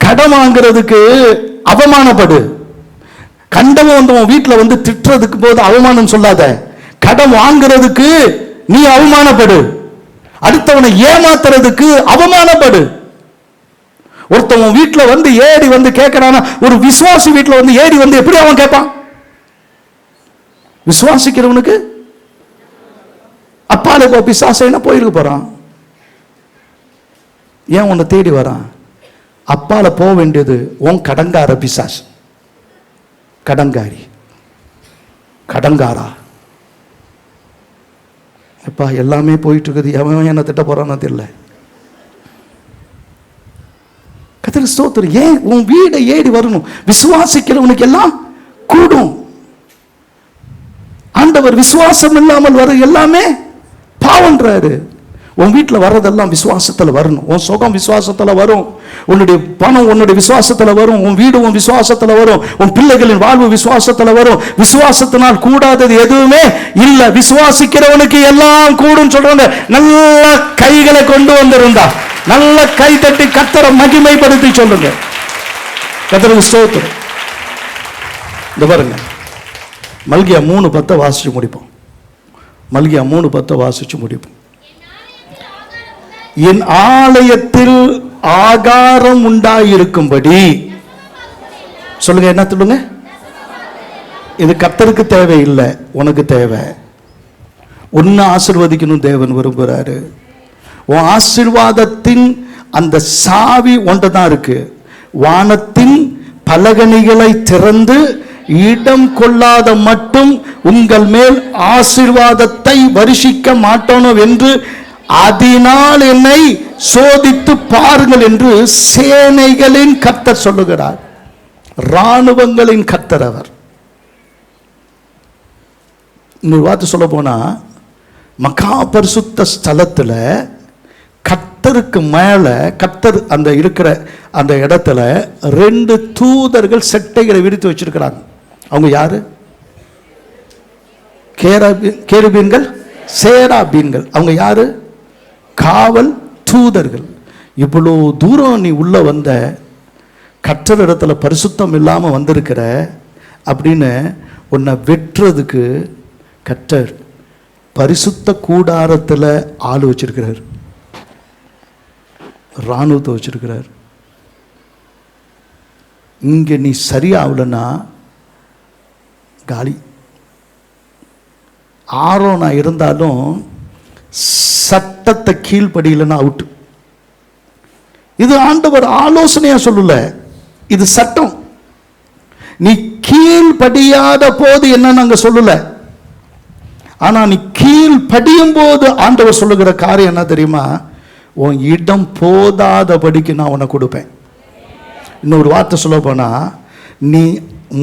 கடன் வாங்குறதுக்கு அவமானப்படு. கண்டவன் வந்தவன் வீட்டில் வந்து திட்டுறதுக்கு போது அவமானம் சொல்லாத. கடன் வாங்குறதுக்கு நீ அவமானப்படு. அடுத்தவனை ஏமாத்துறதுக்கு அவமானப்படு. ஒருத்தவன் வீட்டுல வந்து ஏறி வந்து கேட்கிறானா, ஒரு விசுவாசி வீட்டுல வந்து ஏறி வந்து எப்படி அவன் கேட்பான்? விசுவாசிக்கிறவனுக்கு அப்பால போ பிசாசைனா போயிருக்க போறான். ஏன் உன்னை தேடி வரான்? அப்பால போக வேண்டியது உன் கடங்கார பிசாஸ், கடங்காரி, கடங்காரா. அப்பா எல்லாமே போயிட்டு இருக்குது, எவன் என்ன திட்ட போறான்னு தெரியல. கர்த்தருக்கு ஸ்தோத்திரம். ஏன் உன் வீடை ஏறி வரணும்? விசுவாசிக்கிறவனுக்கு எல்லாம் கூடும். ஆண்டவர் விசுவாசம் இல்லாமல் வர எல்லாமே பாவம்ன்றாரு. உன் வீட்டில் வர்றதெல்லாம் விசுவாசத்தில் வரணும். உன் சுகம் விசுவாசத்தில் வரும், உன்னுடைய பணம் உன்னுடைய விசுவாசத்தில் வரும், உன் வீடு உன் விசுவாசத்தில் வரும், உன் பிள்ளைகளின் வாழ்வு விசுவாசத்தில் வரும். விசுவாசத்தினால் கூடாதது எதுவுமே இல்லை. விசுவாசிக்கிறவனுக்கு எல்லாம் கூடும் சொல்றாங்க. நல்ல கைகளை கொண்டு வந்திருந்தா நல்ல கை தட்டி கர்த்தரை மகிமைப்படுத்தி சொல்லுங்க. கர்த்தருக்கு ஸ்தோத்திரம். இந்த பாருங்க, மல்கியா 3:10 வாசிச்சு முடிப்போம். மல்கியா 3:10 வாசிச்சு முடிப்போம். என் ஆலயத்தில் ஆகாரம் உண்டாயிருக்கும்படி சொல்லுங்க. என்ன சொல்லுங்க? இது கர்த்தருக்கு தேவையில்லை, உனக்கு தேவை. உன்னை ஆசீர்வதிக்கணும் தேவன் விரும்புகிறாரு. உன் ஆசீர்வாதத்தின் அந்த சாவி ஒன்றுதான் இருக்கு. வானத்தின் பலகணிகளை திறந்து இடம் கொள்ளாத மட்டும் உங்கள் மேல் ஆசீர்வாதத்தை வருஷிக்க மாட்டோம் என்று அதனால் என்னை சோதித்து பாருங்கள் என்று சேனைகளின் கர்த்தர் சொல்லுகிறார். இராணுவங்களின் கர்த்தர் அவர். இன்னொரு வார்த்தை சொல்ல போனா, மகா பரிசுத்த ஸ்தலத்துல கர்த்தருக்கு மேல, கர்த்தர் அந்த இருக்கிற அந்த இடத்துல 2 தூதர்கள் செட்டைகளை விரித்து வச்சிருக்கிறாங்க. அவங்க யாரு? கேருபீன்கள், சேராபீன்கள். அவங்க யாரு? காவல் தூதர்கள். இவ்வளோ தூரம் நீ உள்ள வந்த, கர்த்தர் இடத்துல பரிசுத்தம் இல்லாம வந்திருக்கிற அப்படின்னு உன்னை வெட்டுறதுக்கு கர்த்தர் பரிசுத்த கூடாரத்தில் ஆள் வச்சிருக்கிறார், இராணுவத்தை வச்சிருக்கிறார். இங்க நீ சரியாகலன்னா காலி. ஆரோனா இருந்தாலும் சட்டத்தை கீழ்படியலன்னா அவுட்டு. இது ஆண்டவர் ஆலோசனையா சொல்லல, இது சட்டம். நீ கீழ்படியாத போது என்ன நாங்க சொல்லல, ஆனா நீ கீழ்படியும் போது ஆண்டவர் சொல்லுகிற காரியம் என்ன தெரியுமா? உன் இடம் போதாதபடிக்கு நான் உன்னை கொடுப்பேன். இன்னொரு வார்த்தை சொல்ல போனா, நீ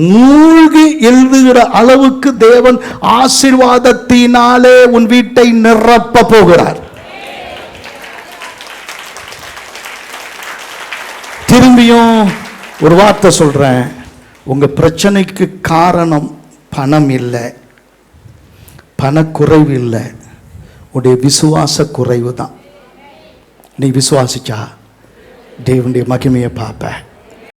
மூழ்கி எழுதுகிற அளவுக்கு தேவன் ஆசீர்வாதத்தினாலே உன் வீட்டை நிரப்ப போகிறார். திரும்பியும் ஒரு வார்த்தை சொல்றேன், உங்க பிரச்சனைக்கு காரணம் பணம் இல்லை, பணக்குறைவு இல்லை, உடைய விசுவாச குறைவு தான். நீ விசுவாசிச்சா தேவனுடைய மகிமையை பார்ப்ப.